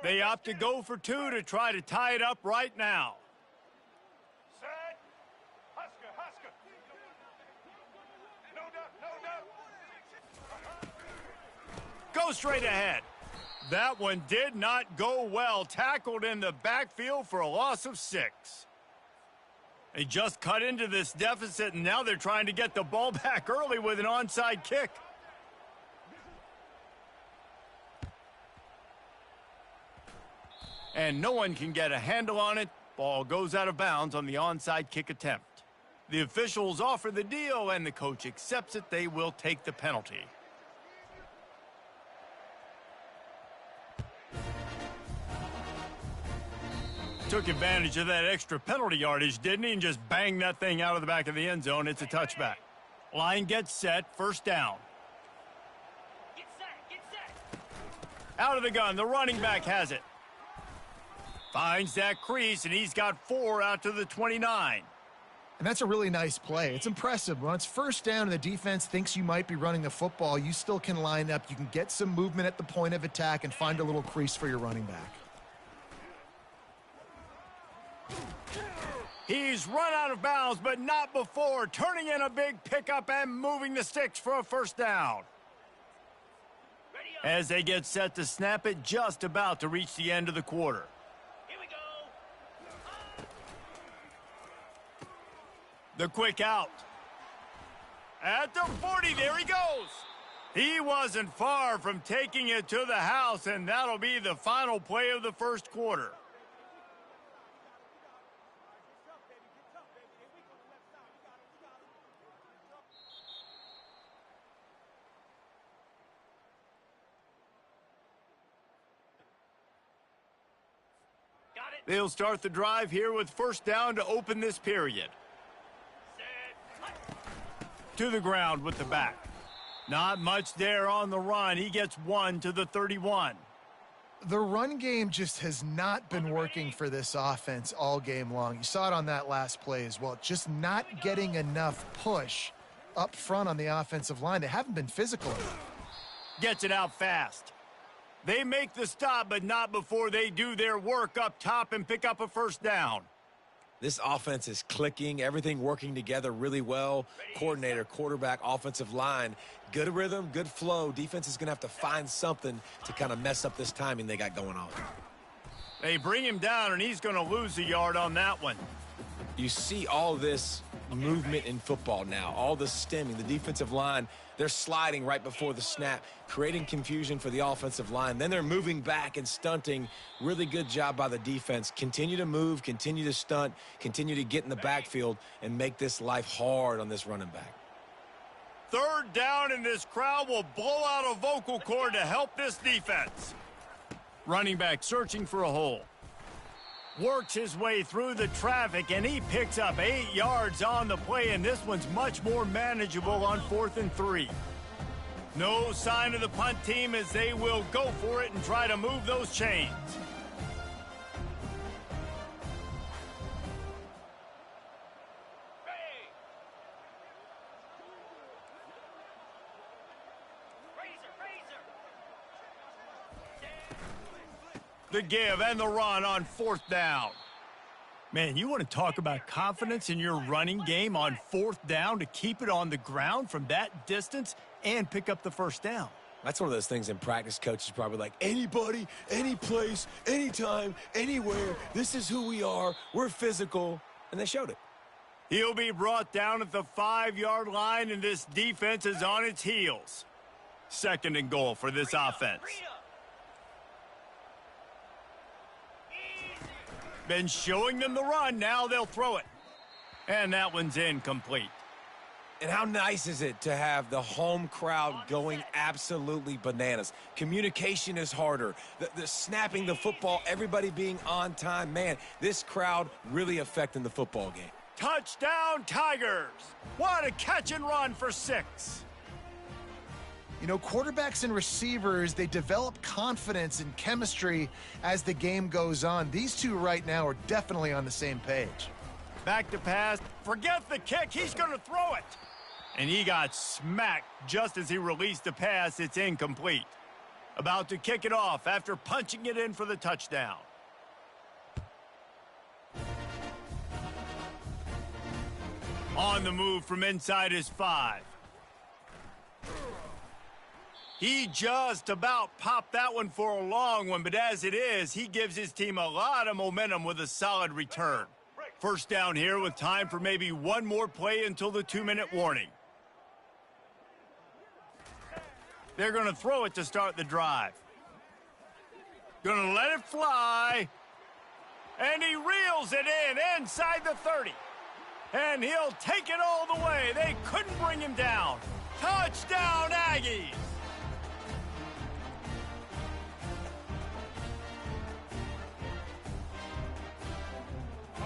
They opt to go for 2 to try to tie it up right now. Set. Husker, Husker. No doubt, no doubt. Go straight ahead. That one did not go well. Tackled in the backfield for a loss of 6. They just cut into this deficit, and now they're trying to get the ball back early with an onside kick. And no one can get a handle on it. Ball goes out of bounds on the onside kick attempt. The officials offer the deal, and the coach accepts it. They will take the penalty. Took advantage of that extra penalty yardage, didn't he? And just banged that thing out of the back of the end zone. It's a touchback. Line gets set. First down. Get set, get set. Out of the gun. The running back has it. Finds that crease, and he's got 4 out to the 29. And that's a really nice play. It's impressive. When it's first down and the defense thinks you might be running the football, you still can line up. You can get some movement at the point of attack and find a little crease for your running back. He's run out of bounds, but not before. Turning in a big pickup and moving the sticks for a first down. Ready up. As they get set to snap it, just about to reach the end of the quarter. Here we go. The quick out. At the 40, there he goes. He wasn't far from taking it to the house, and that'll be the final play of the first quarter. Got it. They'll start the drive here with first down to open this period. Set. To the ground with the back. Not much there on the run. He gets 1 to the 31. The run game just has not been working for this offense all game long. You saw it on that last play as well. Just not getting enough push up front on the offensive line. They haven't been physical enough. Gets it out fast. They make the stop, but not before they do their work up top and pick up a first down. This offense is clicking, everything working together really well. Coordinator, quarterback, offensive line, good rhythm, good flow. Defense is going to have to find something to kind of mess up this timing they got going on. They bring him down, and he's going to lose a yard on that one. You see all this movement in football now, all the stemming, the defensive line, they're sliding right before the snap, creating confusion for the offensive line. Then they're moving back and stunting. Really good job by the defense. Continue to move, continue to stunt, continue to get in the backfield and make this life hard on this running back. Third down, and this crowd will blow out a vocal cord to help this defense. Running back searching for a hole. works his way through the traffic, and he picks up 8 yards on the play, and this one's much more manageable on 4th and 3. No sign of the punt team as they will go for it and try to move those chains. The give and the run on 4th down. Man, you want to talk about confidence in your running game on 4th down to keep it on the ground from that distance and pick up the first down. That's one of those things in practice, coaches probably like, anybody, any place, anytime, anywhere. This is who we are. We're physical. And they showed it. He'll be brought down at the 5-yard line, and this defense is on its heels. 2nd and goal for this offense. Been showing them the run. Now they'll throw it. And that one's incomplete. And how nice is it to have the home crowd going absolutely bananas? Communication is harder. The snapping the football, everybody being on time. Man, this crowd really affecting the football game. Touchdown, Tigers! What a catch and run for 6. You know, quarterbacks and receivers, they develop confidence and chemistry as the game goes on. These two right now are definitely on the same page. Back to pass. Forget the kick. He's going to throw it. And he got smacked just as he released the pass. It's incomplete. About to kick it off after punching it in for the touchdown. On the move from inside his 5. He just about popped that one for a long one, but as it is, he gives his team a lot of momentum with a solid return. First down here with time for maybe one more play until the 2-minute warning. They're going to throw it to start the drive. Going to let it fly. And he reels it in inside the 30. And he'll take it all the way. They couldn't bring him down. Touchdown, Aggies!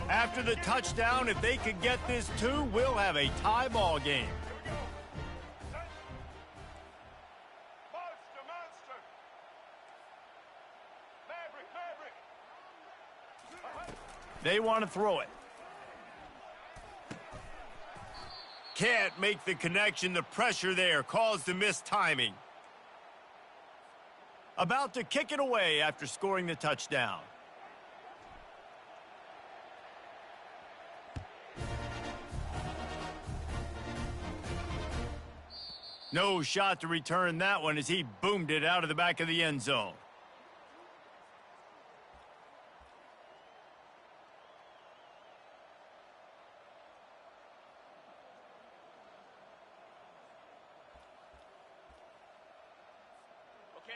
After the touchdown, if they could get this 2, we'll have a tie ball game. They want to throw it. Can't make the connection. The pressure there caused the missed timing. About to kick it away after scoring the touchdown. No shot to return that one as he boomed it out of the back of the end zone.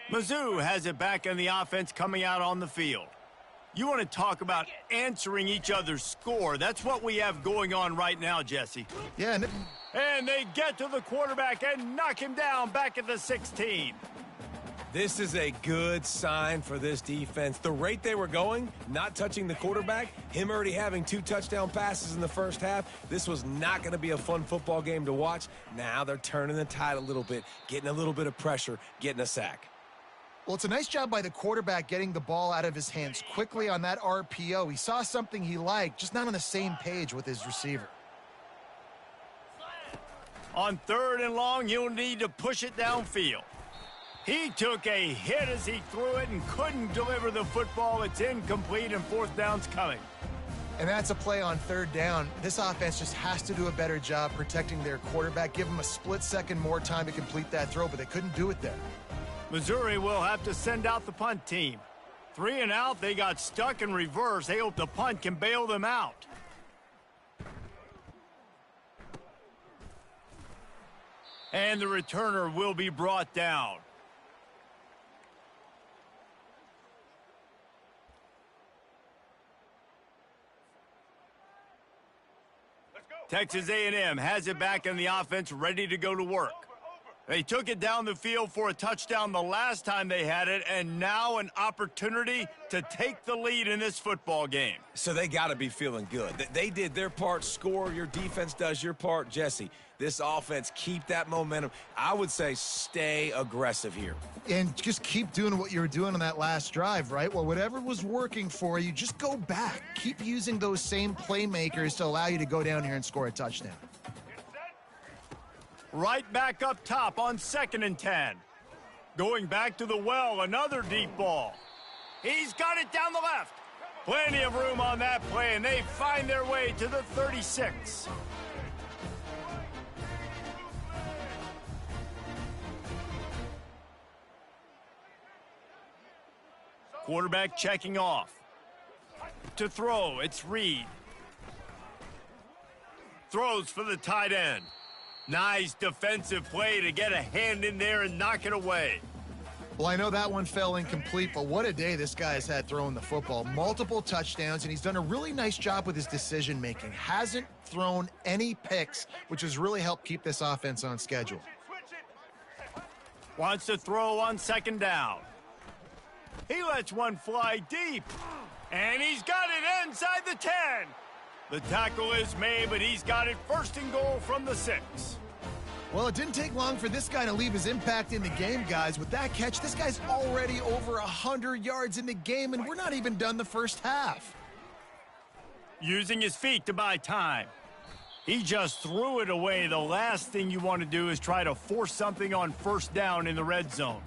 Mizzou has it back in the offense coming out on the field. You want to talk about answering each other's score. That's what we have going on right now, Jesse. Yeah. And they get to the quarterback and knock him down back at the 16. This is a good sign for this defense. The rate they were going, not touching the quarterback, him already having 2 touchdown passes in the first half, this was not going to be a fun football game to watch. Now they're turning the tide a little bit, getting a little bit of pressure, getting a sack. Well, it's a nice job by the quarterback getting the ball out of his hands quickly on that RPO. He saw something he liked, just not on the same page with his receiver. On 3rd and long, he'll need to push it downfield. He took a hit as he threw it and couldn't deliver the football. It's incomplete, and 4th down's coming. And that's a play on 3rd down. This offense just has to do a better job protecting their quarterback. Give him a split second more time to complete that throw, but they couldn't do it there. Missouri will have to send out the punt team. 3 and out, they got stuck in reverse. They hope the punt can bail them out. And the returner will be brought down. Texas A&M has it back in the offense, ready to go to work. They took it down the field for a touchdown the last time they had it, and now an opportunity to take the lead in this football game. So they got to be feeling good. They did their part, score. Your defense does your part. Jesse, this offense, keep that momentum. I would say stay aggressive here. And just keep doing what you were doing on that last drive, right? Well, whatever was working for you, just go back. Keep using those same playmakers to allow you to go down here and score a touchdown. Right back up top on 2nd and 10. Going back to the well, another deep ball. He's got it down the left. Plenty of room on that play, and they find their way to the 36. Quarterback checking off. To throw, it's Reed. Throws for the tight end. Nice defensive play to get a hand in there and knock it away. Well, I know that one fell incomplete, but what a day this guy has had throwing the football. Multiple touchdowns, and he's done a really nice job with his decision-making. Hasn't thrown any picks, which has really helped keep this offense on schedule. Wants to throw on 2nd down. He lets one fly deep, and he's got it inside the 10. The tackle is made, but he's got it 1st and goal from the 6. Well, it didn't take long for this guy to leave his impact in the game, guys. With that catch, this guy's already over 100 yards in the game, and we're not even done the first half. Using his feet to buy time. He just threw it away. The last thing you want to do is try to force something on 1st down in the red zone.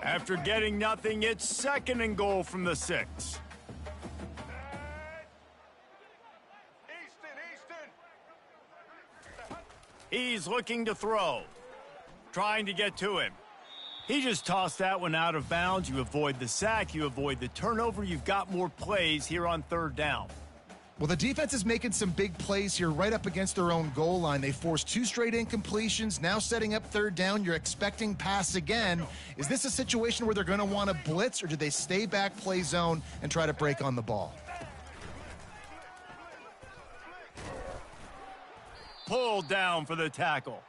After getting nothing, it's 2nd and goal from the 6. He's looking to throw. Trying to get to him. He just tossed that one out of bounds. You avoid the sack, you avoid the turnover. You've got more plays here on 3rd down. Well, the defense is making some big plays here right up against their own goal line. They forced 2 straight incompletions, now setting up 3rd down. You're expecting pass again. Is this a situation where they're going to want to blitz, or do they stay back, play zone, and try to break on the ball? Pulled down for the tackle.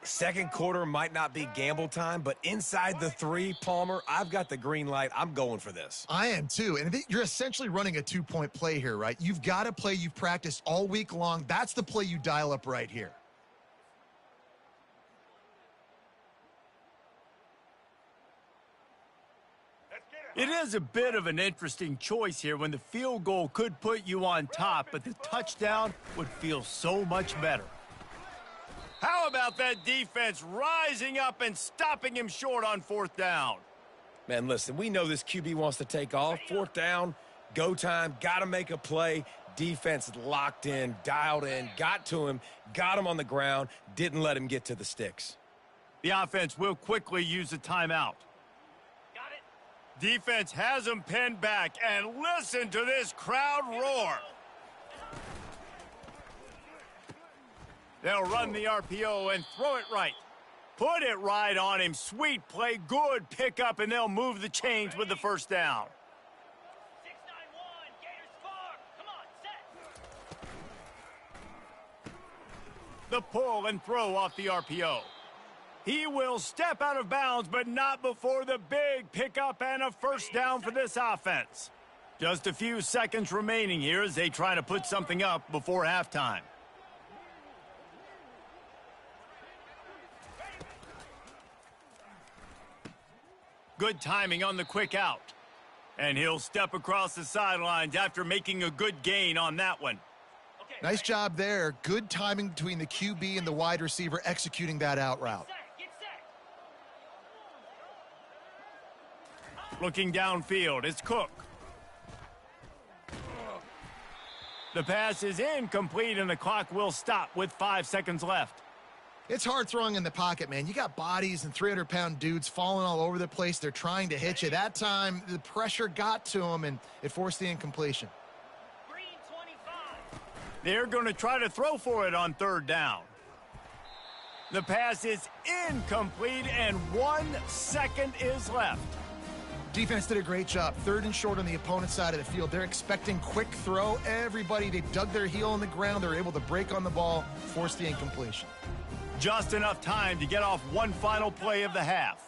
Second quarter might not be gamble time, but inside the 3, Palmer, I've got the green light. I'm going for this. I am too. And you're essentially running a 2-point play here, right? You've got a play you've practiced all week long. That's the play you dial up right here. It is a bit of an interesting choice here when the field goal could put you on top, but the touchdown would feel so much better. How about that defense rising up and stopping him short on 4th down? Man, listen, we know this QB wants to take off. 4th down, go time, got to make a play. Defense locked in, dialed in, got to him, got him on the ground, didn't let him get to the sticks. The offense will quickly use a timeout. Got it. Defense has him pinned back, and listen to this crowd roar. They'll run the RPO and throw it right. Put it right on him. Sweet play, good pickup, and they'll move the chains with the 1st down. 6-9-1, Gators score. Come on, set. The pull and throw off the RPO. He will step out of bounds, but not before the big pickup and a 1st down for this offense. Just a few seconds remaining here as they try to put something up before halftime. Good timing on the quick out. And he'll step across the sidelines after making a good gain on that one. Okay, Nice job there. Good timing between the QB and the wide receiver executing that out route. Get set. Looking downfield, it's Cook. The pass is incomplete, and the clock will stop with 5 seconds left. It's hard throwing in the pocket, man. You got bodies and 300-pound dudes falling all over the place. They're trying to hit you. That time, the pressure got to him, and it forced the incompletion. Green 25. They're going to try to throw for it on 3rd down. The pass is incomplete, and 1 second is left. Defense did a great job. 3rd and short on the opponent's side of the field. They're expecting quick throw. Everybody, they dug their heel in the ground. They're able to break on the ball, force the incompletion. Just enough time to get off one final play of the half.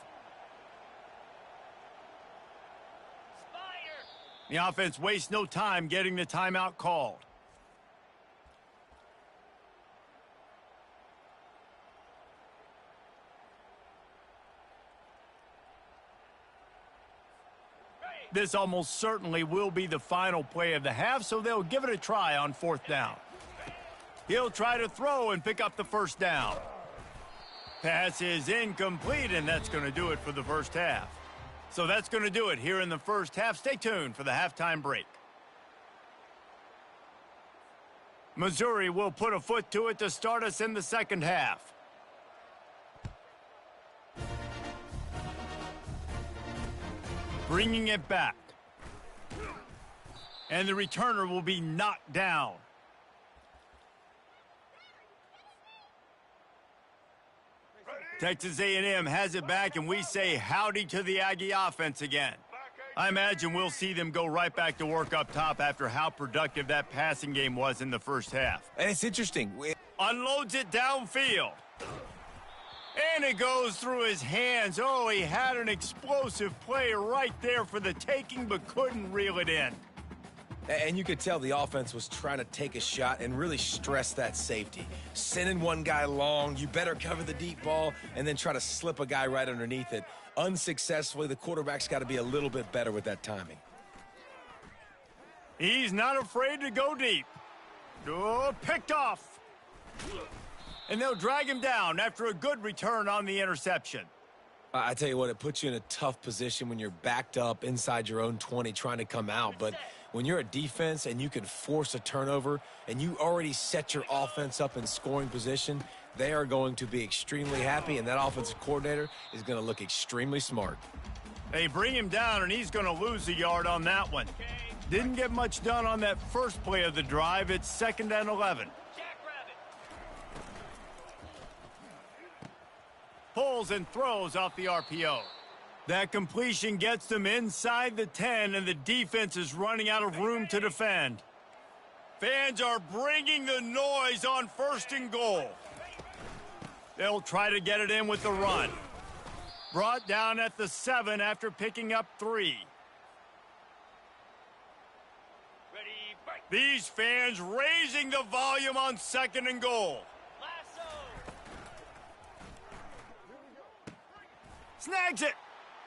The offense wastes no time getting the timeout called. This almost certainly will be the final play of the half, so they'll give it a try on 4th down. He'll try to throw and pick up the 1st down. Pass is incomplete, and that's going to do it for the first half. So that's going to do it here in the first half. Stay tuned for the halftime break. Missouri will put a foot to it to start us in the second half. Bringing it back. And the returner will be knocked down. Texas A&M has it back, and we say howdy to the Aggie offense again. I imagine we'll see them go right back to work up top after how productive that passing game was in the first half. And it's interesting. Unloads it downfield. And it goes through his hands. Oh, he had an explosive play right there for the taking, but couldn't reel it in. And you could tell the offense was trying to take a shot and really stress that safety. Sending one guy long, you better cover the deep ball, and then try to slip a guy right underneath it. Unsuccessfully, the quarterback's got to be a little bit better with that timing. He's not afraid to go deep. Oh, picked off. And they'll drag him down after a good return on the interception. I tell you what, it puts you in a tough position when you're backed up inside your own 20 trying to come out. But when you're a defense and you can force a turnover and you already set your offense up in scoring position, they are going to be extremely happy, and that offensive coordinator is going to look extremely smart. They bring him down, and he's going to lose a yard on that one. Didn't get much done on that first play of the drive. It's 2nd and 11. Pulls and throws off the RPO. That completion gets them inside the 10, and the defense is running out of room to defend. Fans are bringing the noise on 1st and goal. They'll try to get it in with the run. Brought down at the 7 after picking up 3. These fans raising the volume on 2nd and goal. Snags it.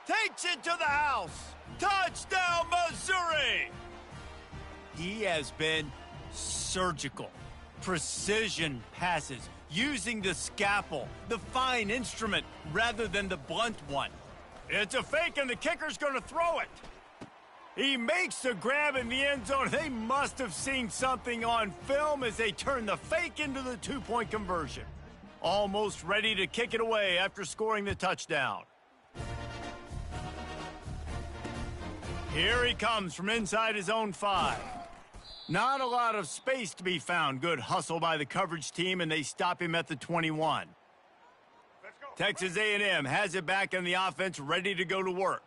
Takes it to the house. Touchdown, Missouri! He has been surgical. Precision passes, using the scalpel, the fine instrument, rather than the blunt one. It's a fake, and the kicker's going to throw it. He makes the grab in the end zone. They must have seen something on film as they turn the fake into the 2-point conversion. Almost ready to kick it away after scoring the touchdown. Here he comes from inside his own 5. Not a lot of space to be found. Good hustle by the coverage team, and they stop him at the 21. Texas A&M has it back in the offense, ready to go to work.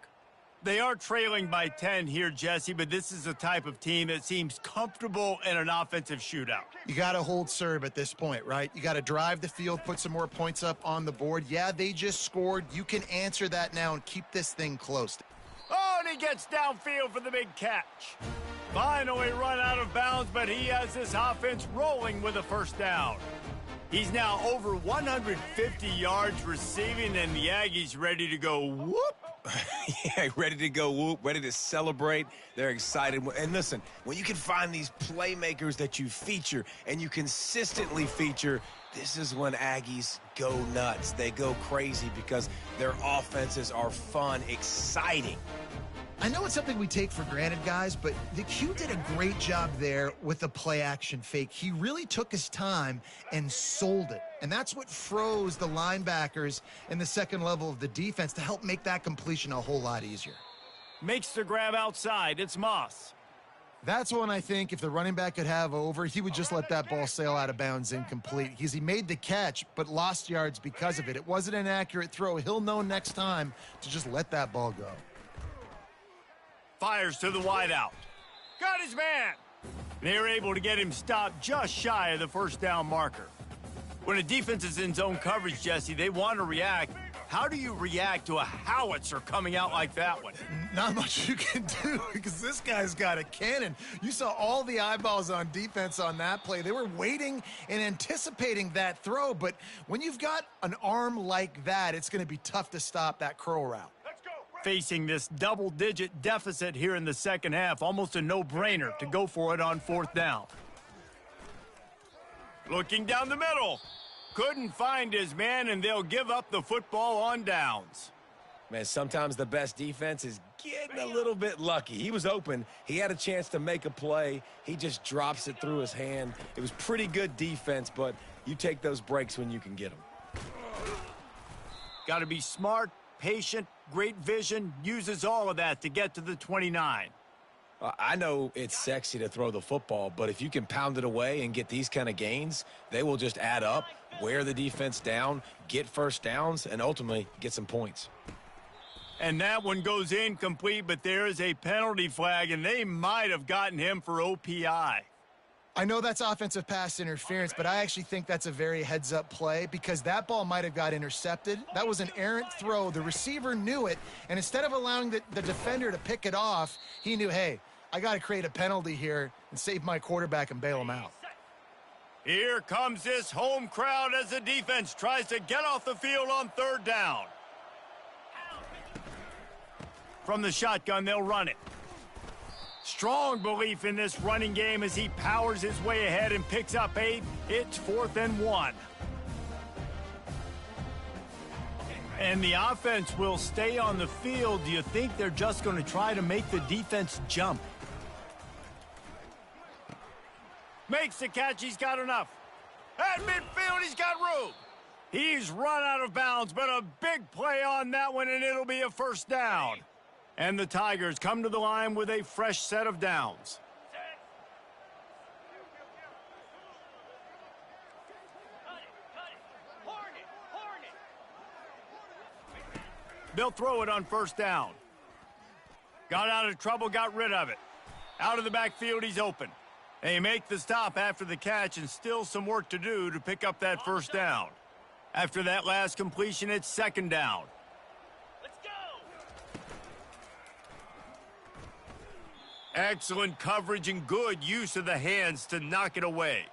They are trailing by 10 here, Jesse, but this is the type of team that seems comfortable in an offensive shootout. You got to hold serve at this point, right? You got to drive the field, put some more points up on the board. Yeah, they just scored. You can answer that now and keep this thing close. Oh, and he gets downfield for the big catch. Finally run out of bounds, but he has this offense rolling with a 1st down. He's now over 150 yards receiving, and the Aggies ready to go whoop. Yeah, ready to go whoop, ready to celebrate. They're excited. And listen, when you can find these playmakers that you feature and you consistently feature, this is when Aggies go nuts. They go crazy because their offenses are fun, exciting. I know it's something we take for granted, guys, but the Q did a great job there with the play-action fake. He really took his time and sold it. And that's what froze the linebackers in the second level of the defense to help make that completion a whole lot easier. Makes the grab outside. It's Moss. That's one I think if the running back could have over, he would just let that ball sail out of bounds incomplete. Because he made the catch, but lost yards because of it. It wasn't an accurate throw. He'll know next time to just let that ball go. fires to the wideout. Got his man. They're able to get him stopped just shy of the first down marker. When a defense is in zone coverage, Jesse, they want to react. How do you react to a howitzer coming out like that one? Not much you can do because this guy's got a cannon. You saw all the eyeballs on defense on that play. They were waiting and anticipating that throw, but when you've got an arm like that, it's going to be tough to stop that curl route. Facing this double-digit deficit here in the second half, almost a no-brainer to go for it on fourth down. Looking down the middle. Couldn't find his man, and they'll give up the football on downs. Man, sometimes the best defense is getting a little bit lucky. He was open. He had a chance to make a play. He just drops it through his hand. It was pretty good defense, but you take those breaks when you can get them. Got to be smart, patient, great vision, uses all of that to get to the 29. I know it's sexy to throw the football, but if you can pound it away and get these kind of gains, they will just add up, wear the defense down, get first downs, and ultimately get some points. And that one goes incomplete, but there is a penalty flag, and they might have gotten him for OPI. I know that's offensive pass interference, but I actually think that's a very heads-up play because that ball might have got intercepted. That was an errant throw. The receiver knew it, and instead of allowing the defender to pick it off, he knew, hey, I got to create a penalty here and save my quarterback and bail him out. Here comes this home crowd as the defense tries to get off the field on third down. From the shotgun, they'll run it. Strong belief in this running game as he powers his way ahead and picks up 8. It's 4th and 1. And the offense will stay on the field. Do you think they're just going to try to make the defense jump? Makes the catch. He's got enough. At midfield, he's got room. He's run out of bounds, but a big play on that one, and it'll be a first down. And the Tigers come to the line with a fresh set of downs. They'll throw it on first down. Got out of trouble, got rid of it. Out of the backfield, he's open. They make the stop after the catch, and still some work to do to pick up that first down. After that last completion, it's second down. Excellent coverage and good use of the hands to knock it away.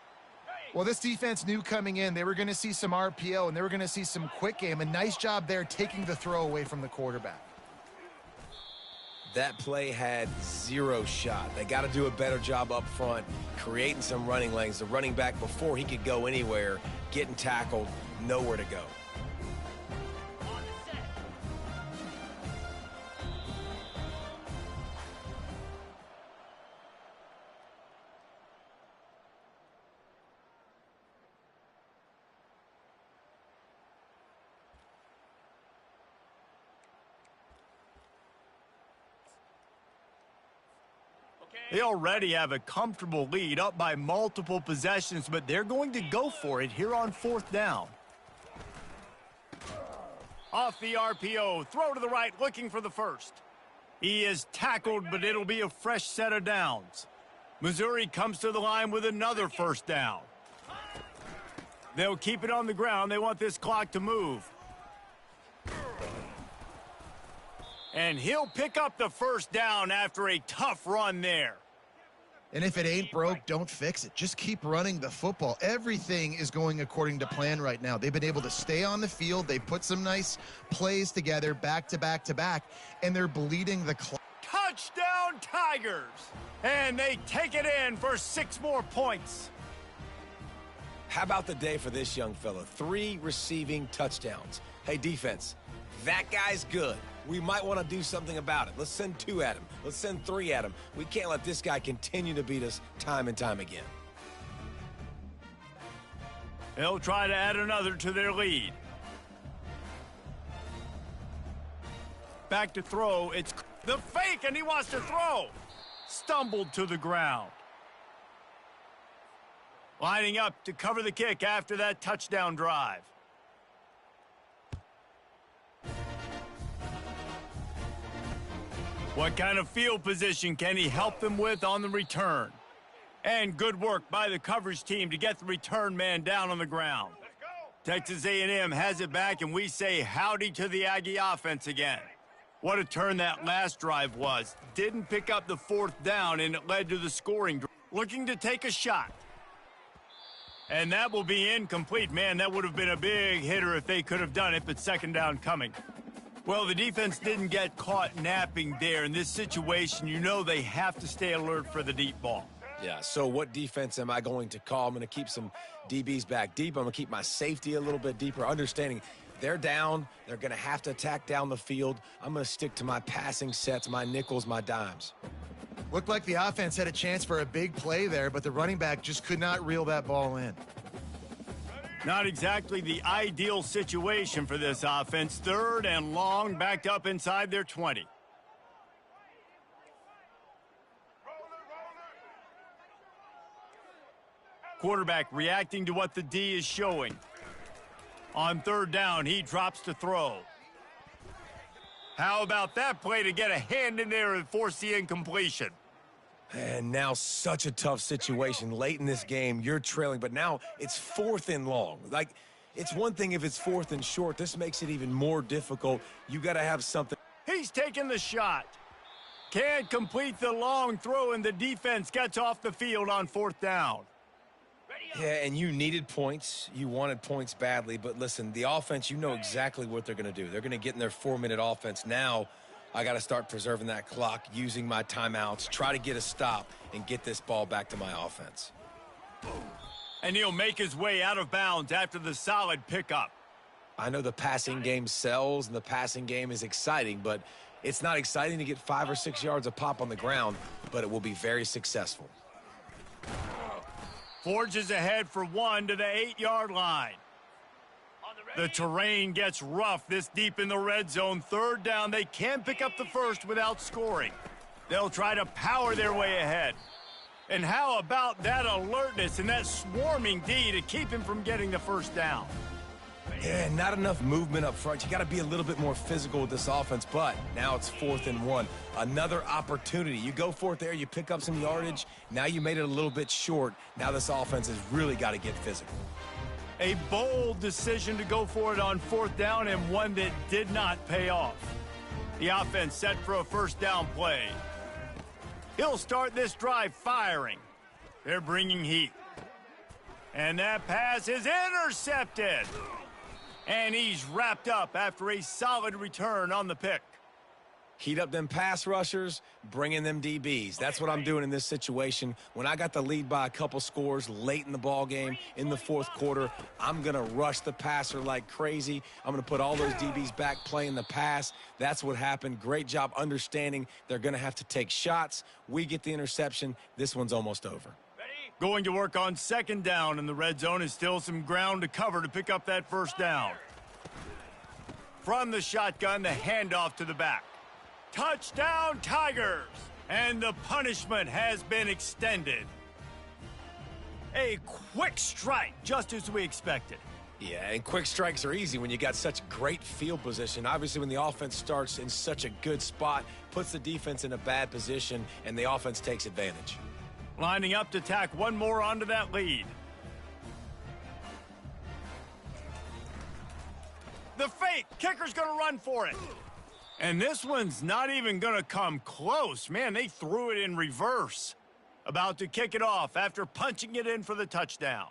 Well, this defense knew coming in they were going to see some RPO and they were going to see some quick game. A nice job there taking the throw away from the quarterback. That play had zero shot. They got to do a better job up front, creating some running lanes. The running back, before he could go anywhere, getting tackled, nowhere to go. They already have a comfortable lead, up by multiple possessions, but they're going to go for it here on fourth down. Off the RPO, throw to the right, looking for the first. He is tackled, but it'll be a fresh set of downs. Missouri comes to the line with another first down. They'll keep it on the ground. They want this clock to move. And he'll pick up the first down after a tough run there. And if it ain't broke, don't fix it. Just keep running the football. Everything is going according to plan right now. They've been able to stay on the field. They put some nice plays together back to back to back, and they're bleeding the clock. Touchdown Tigers! And they take it in for 6 more points. How about the day for this young fella? 3 receiving touchdowns. Hey, defense, that guy's good. We might want to do something about it. Let's send 2 at him. Let's send 3 at him. We can't let this guy continue to beat us time and time again. They'll try to add another to their lead. Back to throw. It's the fake, and he wants to throw. Stumbled to the ground. Lining up to cover the kick after that touchdown drive. What kind of field position can he help them with on the return? And good work by the coverage team to get the return man down on the ground. Texas A&M has it back, and we say howdy to the Aggie offense again. What a turn that last drive was. Didn't pick up the fourth down, and it led to the scoring. Looking to take a shot. And that will be incomplete. Man, that would have been a big hitter if they could have done it, but second down coming. Well, the defense didn't get caught napping there. In this situation, you know they have to stay alert for the deep ball. Yeah, so what defense am I going to call? I'm going to keep some DBs back deep. I'm going to keep my safety a little bit deeper, understanding they're down. They're going to have to attack down the field. I'm going to stick to my passing sets, my nickels, my dimes. Looked like the offense had a chance for a big play there, but the running back just could not reel that ball in. Not exactly the ideal situation for this offense. Third and long, backed up inside their 20. Quarterback reacting to what the D is showing. On third down, he drops to throw. How about that play to get a hand in there and force the incompletion? And now such a tough situation. Late in this game, you're trailing, but now it's fourth and long. Like, it's one thing if it's fourth and short. This makes it even more difficult. You got to have something. He's taking the shot. Can't complete the long throw, and the defense gets off the field on fourth down. Yeah, and you needed points. You wanted points badly. But listen, the offense, you know exactly what they're going to do. They're going to get in their 4-minute offense. Now, I got to start preserving that clock, using my timeouts, try to get a stop, and get this ball back to my offense. And he'll make his way out of bounds after the solid pickup. I know the passing game sells, and the passing game is exciting, but it's not exciting to get 5 or 6 yards of pop on the ground, but it will be very successful. Forges ahead for one to the 8-yard line. The terrain gets rough this deep in the red zone. Third down, they can pick up the first without scoring. They'll try to power their way ahead. And how about that alertness and that swarming D to keep him from getting the first down? Yeah, not enough movement up front. You got to be a little bit more physical with this offense, but now it's 4th and 1. Another opportunity. You go for it there, you pick up some yardage. Now you made it a little bit short. Now this offense has really got to get physical. A bold decision to go for it on 4th down, and one that did not pay off. The offense set for a first down play. He'll start this drive firing. They're bringing heat. And that pass is intercepted. And he's wrapped up after a solid return on the pick. Heat up them pass rushers, bring in them DBs. That's what I'm doing in this situation. When I got the lead by a couple scores late in the ball game, in the 4th quarter, I'm going to rush the passer like crazy. I'm going to put all those DBs back playing the pass. That's what happened. Great job understanding they're going to have to take shots. We get the interception. This one's almost over. Going to work on second down in the red zone. Is still some ground to cover to pick up that first down. From the shotgun, the handoff to the back. Touchdown, Tigers! And the punishment has been extended. A quick strike, just as we expected. Yeah, and quick strikes are easy when you got such great field position. Obviously, when the offense starts in such a good spot, puts the defense in a bad position, and the offense takes advantage. Lining up to tack one more onto that lead. The fake. Kicker's going to run for it. And this one's not even going to come close. Man, they threw it in reverse. About to kick it off after punching it in for the touchdown.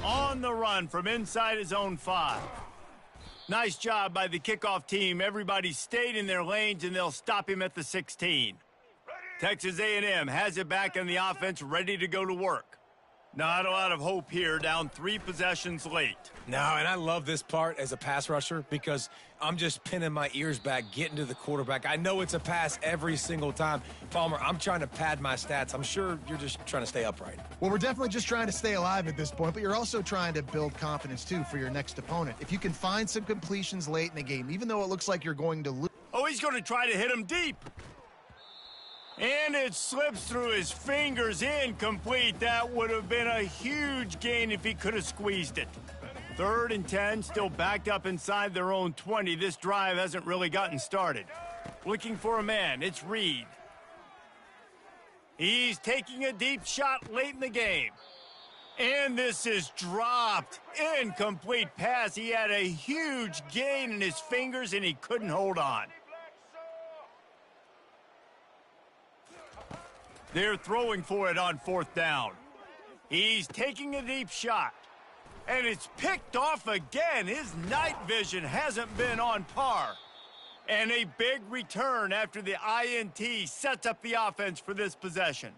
On the run from inside his own 5. Nice job by the kickoff team. Everybody stayed in their lanes, and they'll stop him at the 16. Texas A&M has it back in the offense, ready to go to work. Not a lot of hope here, down 3 possessions late. No, and I love this part as a pass rusher because I'm just pinning my ears back, getting to the quarterback. I know it's a pass every single time. Palmer, I'm trying to pad my stats. I'm sure you're just trying to stay upright. Well, we're definitely just trying to stay alive at this point, but you're also trying to build confidence, too, for your next opponent. If you can find some completions late in the game, even though it looks like you're going to lose. Oh, he's going to try to hit him deep. And it slips through his fingers, incomplete. That would have been a huge gain if he could have squeezed it. 3rd and 10, still backed up inside their own 20. This drive hasn't really gotten started. Looking for a man, it's Reed. He's taking a deep shot late in the game. And this is dropped. Incomplete pass. He had a huge gain in his fingers, and he couldn't hold on. They're throwing for it on 4th down. He's taking a deep shot. And it's picked off again. His night vision hasn't been on par. And a big return after the INT sets up the offense for this possession.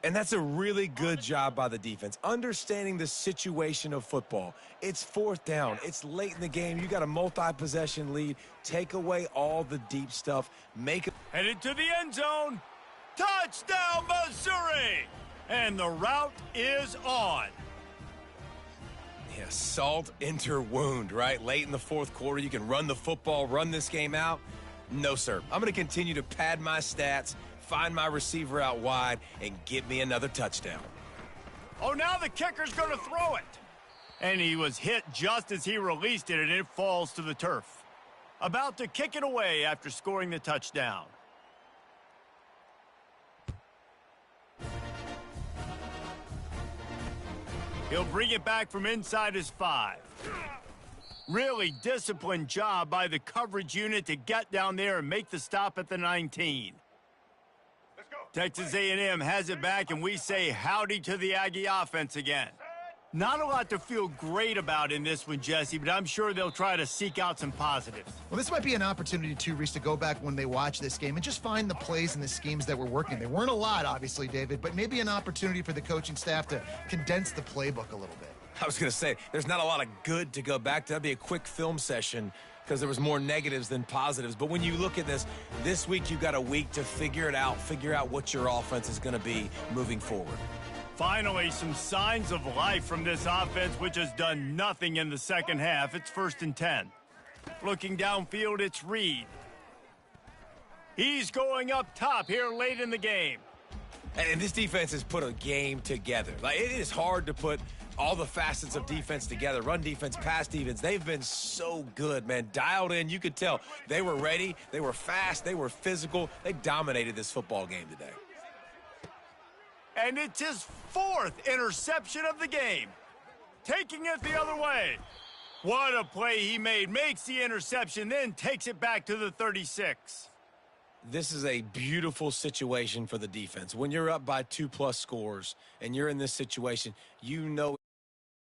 And that's a really good job by the defense, understanding the situation of football. It's 4th down. It's late in the game. You got a multi-possession lead. Take away all the deep stuff. Make it. Headed to the end zone. Touchdown, Missouri! And the route is on. Yeah, salt into wound, right? Late in the 4th quarter, you can run the football, run this game out. No, sir. I'm going to continue to pad my stats, find my receiver out wide, and get me another touchdown. Oh, now the kicker's going to throw it. And he was hit just as he released it, and it falls to the turf. About to kick it away after scoring the touchdown. He'll bring it back from inside his 5. Really disciplined job by the coverage unit to get down there and make the stop at the 19. Texas A&M has it back, and we say howdy to the Aggie offense again. Not a lot to feel great about in this one, Jesse, but I'm sure they'll try to seek out some positives. Well, this might be an opportunity, too, Reese, to go back when they watch this game and just find the plays and the schemes that were working. There weren't a lot, obviously, David, but maybe an opportunity for the coaching staff to condense the playbook a little bit. I was going to say, there's not a lot of good to go back to. That'd be a quick film session because there was more negatives than positives. But when you look at this week you got a week to figure it out, figure out what your offense is going to be moving forward. Finally, some signs of life from this offense, which has done nothing in the second half. It's 1st and 10. Looking downfield, it's Reed. He's going up top here late in the game. And this defense has put a game together. Like, it is hard to put all the facets of defense together. Run defense, pass defense. They've been so good, man. Dialed in. You could tell they were ready. They were fast. They were physical. They dominated this football game today. And it's his 4th interception of the game. Taking it the other way. What a play he made. Makes the interception, then takes it back to the 36. This is a beautiful situation for the defense. When you're up by 2+ scores and you're in this situation, you know